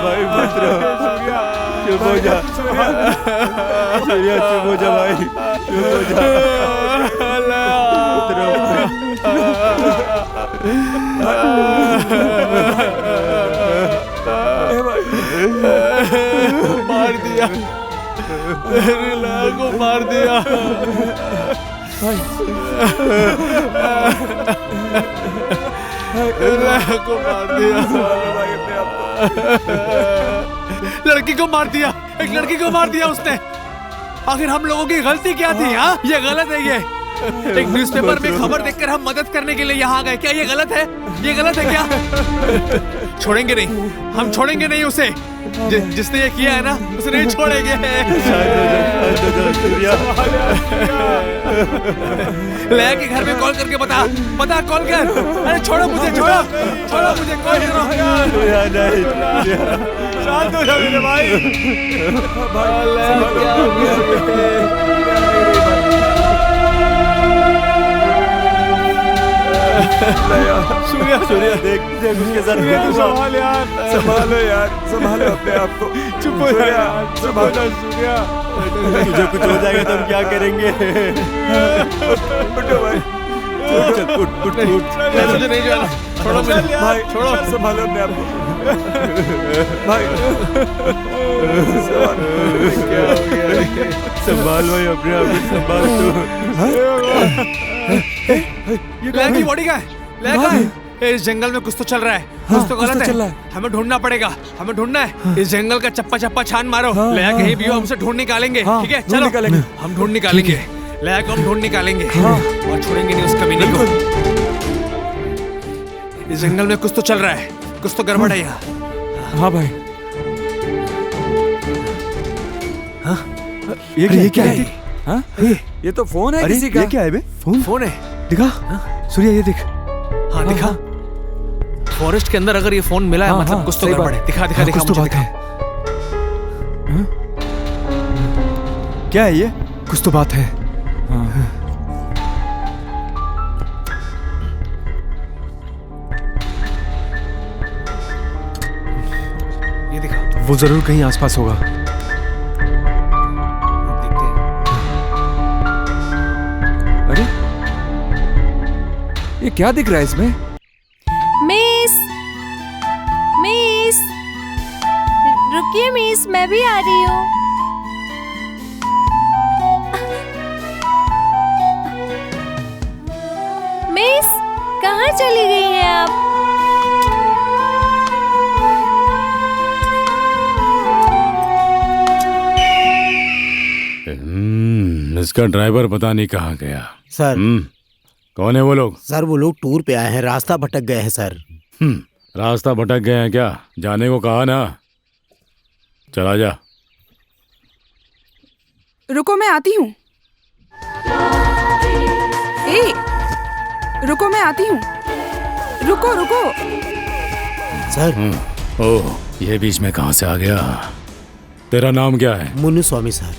भाई मत रहो, चुप हो जा, सूर्या चुप हो जा भाई, चुप हो जा, मत रहो। मार दिया, को मार दिया। को मार दिया, लड़की को मार दिया, एक लड़की को मार दिया उसने। आखिर हम लोगों की गलती क्या थी? हाँ, ये गलत है। ये एक न्यूज़पेपर में खबर देखकर हम मदद करने के लिए यहाँ आ गए, क्या ये गलत है? ये गलत है क्या? छोड़ेंगे नहीं, हम छोड़ेंगे नहीं उसे। जिसने ये किया है ना, उसे नहीं छोड़ेंगे। लया के घर में कॉल करके बता कॉल कर। अरे छोड़ो मुझे, छोड़ो मुझे, कॉल करो। शांत हो जाओ मेरे भाई। सूर्या देख उसके साथ संभालो यार, संभालो अपने आप को। चुप हो यार, संभालो सूर्या। तुझे कुछ हो जाएगा तो हम क्या करेंगे? उठो भाई, उठ। मुझे नहीं जाना, छोड़ो मुझे भाई, छोड़ो, संभालो अपने आप को भाई। क्या हो गया? संभाल भाई अपने आप को, संभाल लया की बॉडी का है, लया का है। इस जंगल में कुछ तो चल रहा है, कुछ तो गलत है। हमें ढूंढना पड़ेगा, हमें ढूंढना है। इस जंगल का चप्पा छान मारो। लया कहीं भी हो, हमसे ढूंढ निकालेंगे। ठीक है, चलो हम ढूंढ निकालेंगे लया को, हम ढूंढ निकालेंगे और छोड़ेंगे नहीं उस कमीने को। इस जंगल में कुछ तो चल रहा है, कुछ तो गड़बड़ है यहाँ। हाँ भाई, ये क्या है? हाँ? ये तो फोन है किसी का। ये क्या है बे? फोन है, दिखा सूर्या, ये देख। हाँ दिखा। फॉरेस्ट के अंदर अगर ये फोन मिला है, मतलब कुछ तो गड़बड़ है। दिखा कुछ तो बात है। क्या है ये? कुछ तो बात है। ये दिखा, वो जरूर कहीं आसपास होगा। अरे ये क्या दिख रहा है इसमें? मिस रुकिए मिस, मैं भी आ रही हूँ। मिस कहाँ चली गई हैं आप? इसका ड्राइवर पता नहीं कहाँ गया। सर कौन है वो लोग? सर वो लोग टूर पे आए हैं, रास्ता भटक गए हैं सर। रास्ता भटक गए हैं क्या? जाने को कहा ना, चला जा। रुको मैं आती हूँ। रुको मैं आती हूँ। रुको। सर ओह, ये बीच में कहाँ से आ गया? तेरा नाम क्या है? मुन्नी स्वामी सर।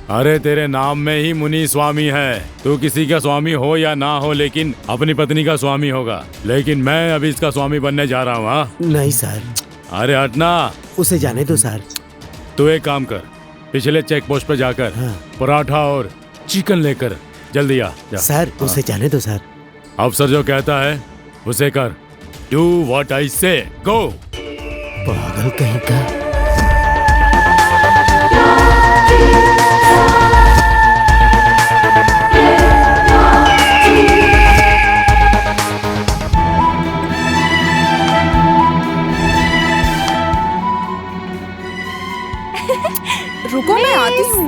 अरे तेरे नाम में ही मुनि स्वामी है। तू किसी का स्वामी हो या ना हो, लेकिन अपनी पत्नी का स्वामी होगा। लेकिन मैं अभी इसका स्वामी बनने जा रहा हूँ। हाँ नहीं सर। अरे हटना, उसे जाने दो सर। तू एक काम कर, पिछले चेक पोस्ट पे जाकर पराठा और चिकन लेकर जल्दी आ जा। सर उसे जाने दो सर। अफसर जो कहता है उसे कर। डू व्हाट आई से, गो। पागल कहीं का। रुको मैं आती हूँ।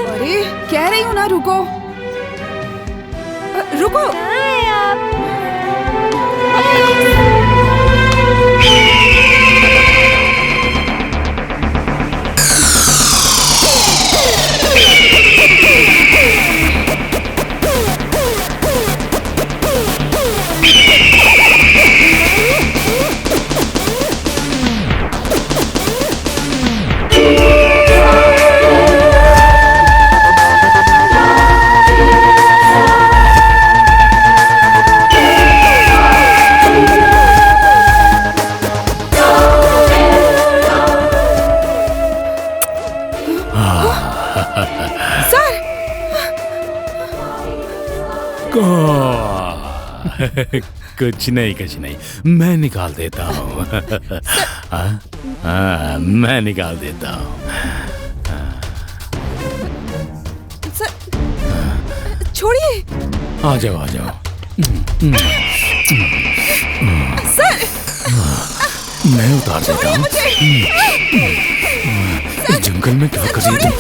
अरे कह रही हूँ ना, रुको। रुको। कुछ नहीं, मैं निकाल देता हूँ। मैं निकाल देता हूँ। छोड़िए। आ जाओ। सर मैं उतार देता हूँ। इस जंगल में क्या कर रही तुम?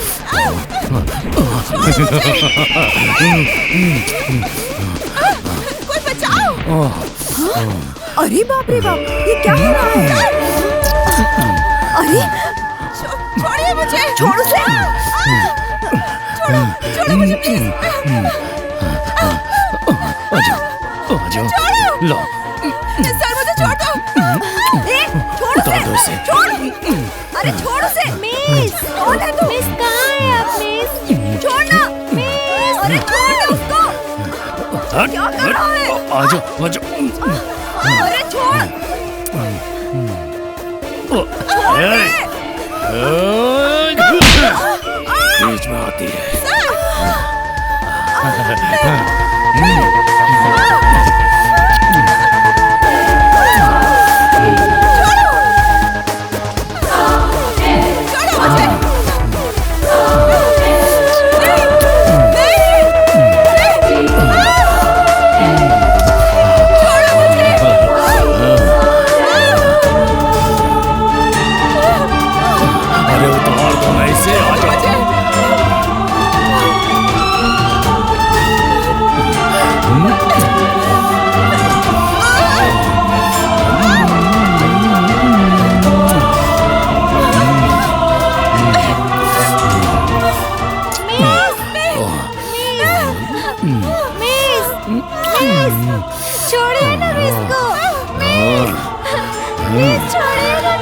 कोई बचाओ। अरे बाप रे बाप, ये क्या हो रहा है? अरे छोड़िए मुझे, छोड़ो उसे। छोड़ो मुझे प्लीज। छोड़ो। लो। सर मुझे छोड़ दो। छोड़ उसे। छोड़। अरे छोड़ उसे। मिस, कौन है तू? मिस कहाँ है आप मिस? छोड़ना। मिस, अरे छोड़ दो उसको। क्या कर रहा है? आजो। अरे छोड़। बीच में आती है। अरे उतार दो ना इसे, आ जाओ। छोड़िए ना इसको। मिस छोड़िए ना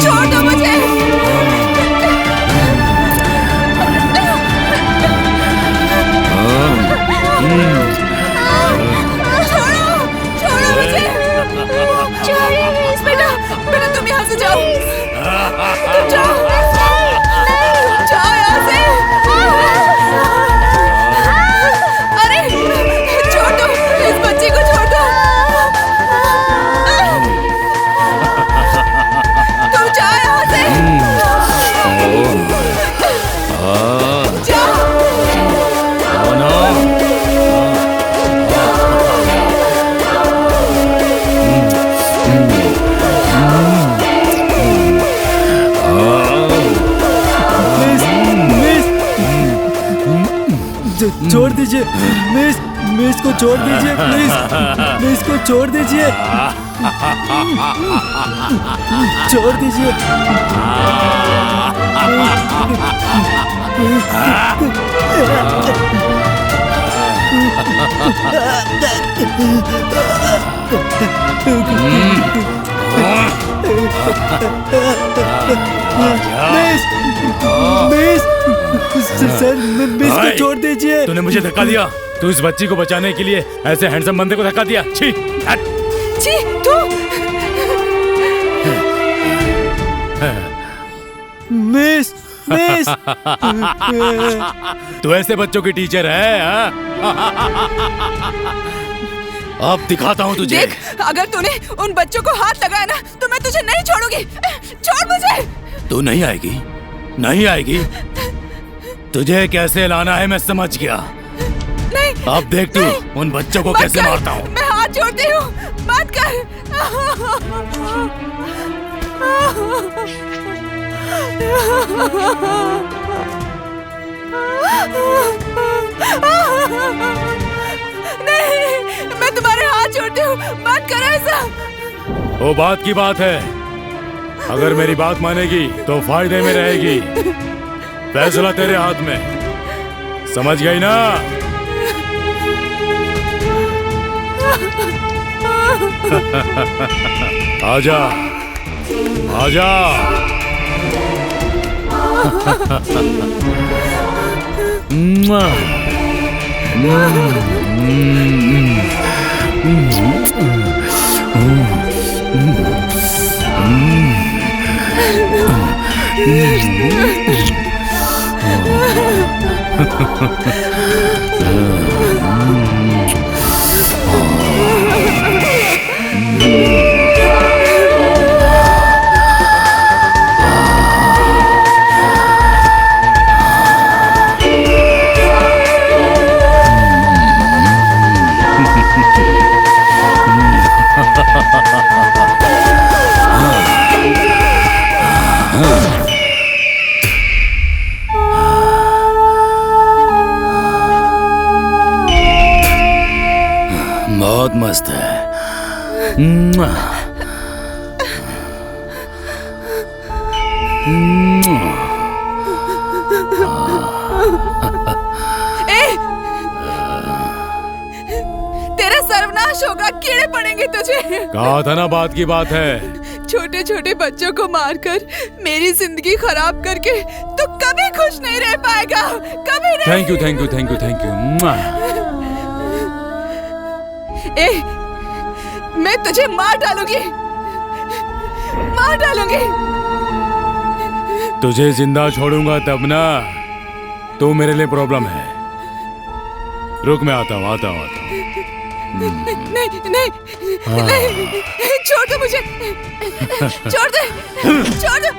छोड़ दो मुझे। बेटा तुम यहाँ से जाओ। तुम जाओ। जाओ यहाँ से। अरे छोड़ दो इस बच्चे को, छोड़ दो। तुम जाओ यहाँ से। जाओ। छोड़ दीजिए मिस, मिस को छोड़ दीजिए प्लीज, मिस को छोड़ दीजिए, छोड़ दीजिए। मिस, मिस, सर मिस को छोड़ दीजिए। तूने मुझे धक्का दिया, तू इस बच्ची को बचाने के लिए ऐसे हैंडसम बंदे को धक्का दिया। छी छी तू। Miss, miss. तू ऐसे बच्चों की टीचर है हाँ? अब दिखाता हूँ तुझे। देख, अगर तूने उन बच्चों को हाथ लगाया ना तो मैं तुझे नहीं छोड़ूंगी। छोड़ मुझे। तू नहीं आएगी, नहीं आएगी। तुझे कैसे लाना है मैं समझ गया। नहीं, अब देख तू उन बच्चों को कैसे मारता हूँ। मैं हाथ जोड़ती हूँ, मत कर। नहीं, मैं तुम्हारे हाथ जोड़ती हूँ, मत कर ऐसा। वो बात की बात है, अगर मेरी बात मानेगी तो फायदे में रहेगी। फैसला तेरे हाथ में, समझ गई ना? आजा, आजा। बहुत मस्त है। तेरा सर्वनाश होगा, कीड़े पड़ेंगे तुझे। कहा था ना बात की बात है। छोटे छोटे बच्चों को मारकर मेरी जिंदगी खराब करके तू कभी खुश नहीं रह पाएगा, कभी नहीं। Thank you thank you thank you thank you. मैं तुझे मार डालूंगी, मार डालूंगी। तुझे जिंदा छोड़ूंगा तब ना, तू मेरे लिए प्रॉब्लम है। रुक, मैं आता हूँ आता हूँ आता हूँ। नहीं नहीं नहीं, छोड़ दे मुझे, छोड़ दे, छोड़ दे।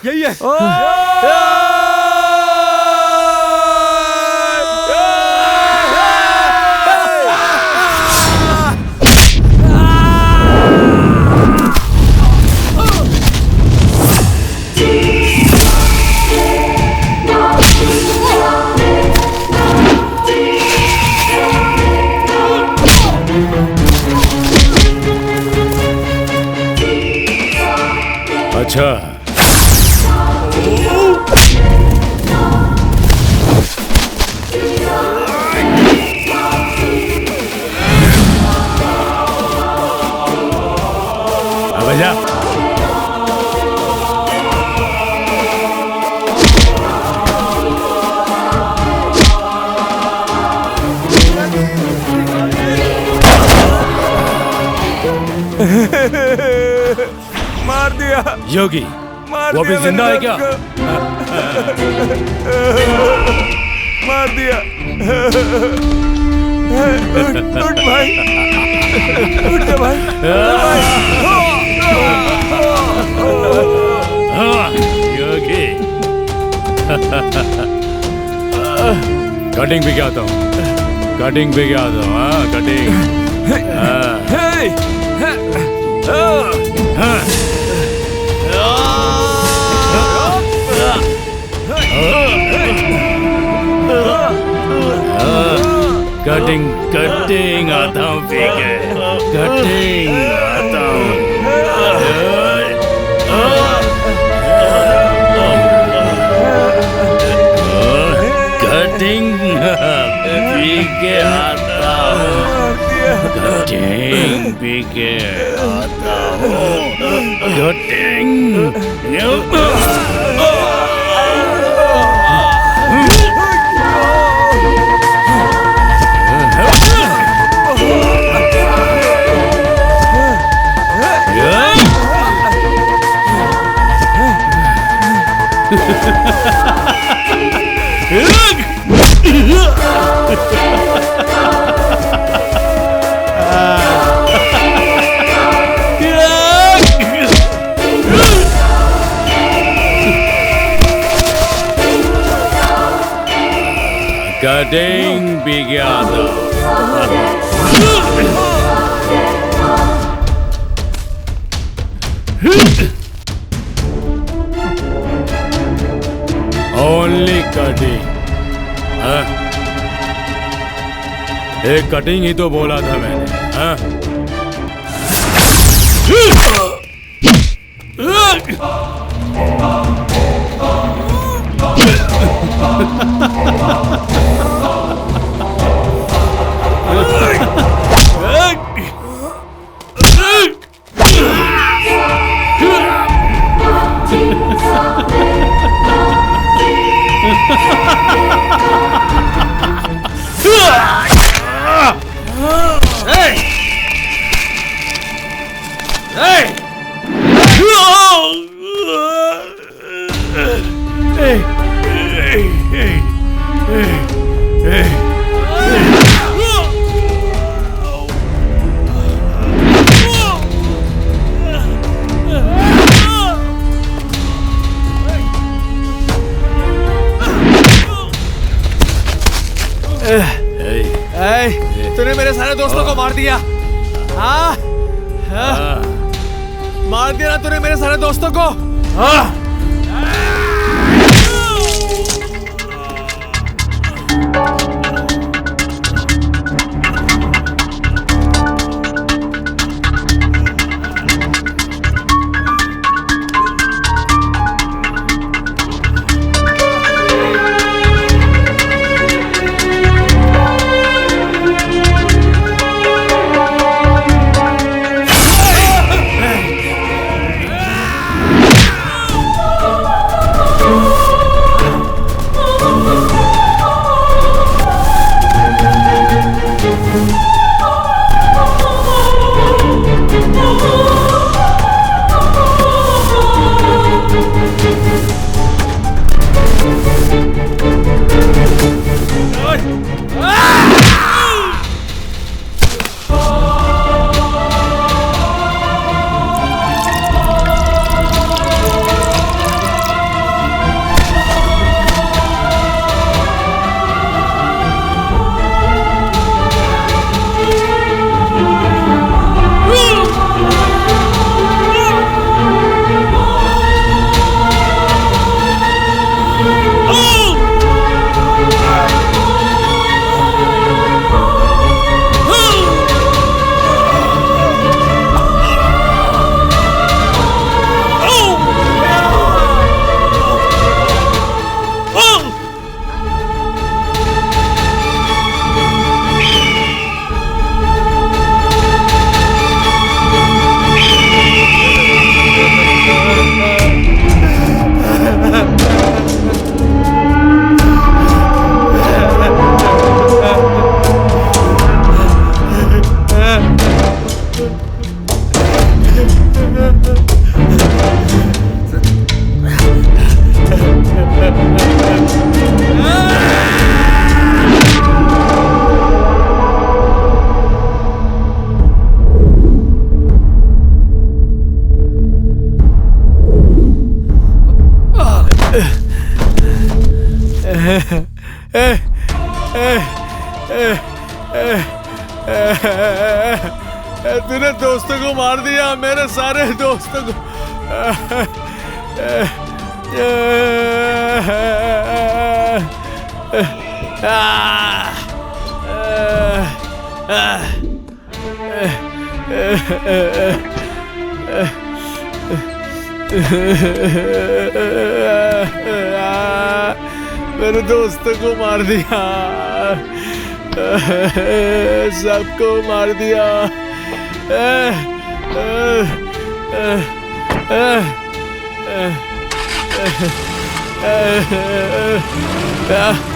यही है। अच्छा, अब जा। मार दिया योगी, मार वो अभी दिया जिंदा है क्या? मार दिया। उठ भाई, उठ जा भाई, योगी। कटिंग भी क्या आता हूँ, कटिंग भी क्या आता हूँ। हाँ, कटिंग। कटिंग कटिंग आता हूँ, कटिंग आता हूँ। के आता हूँ। कटिंग भी गया था। Only cutting. एक कटिंग ही तो बोला था मैंने। हाँ? तूने मेरे सारे दोस्तों को मार दिया। हाँ? मार दिया ना तूने मेरे सारे दोस्तों को। तूने दोस्तों को मार दिया, मेरे सारे दोस्तों को। मेरे दोस्तों को मार दिया, सबको मार दिया। Ah!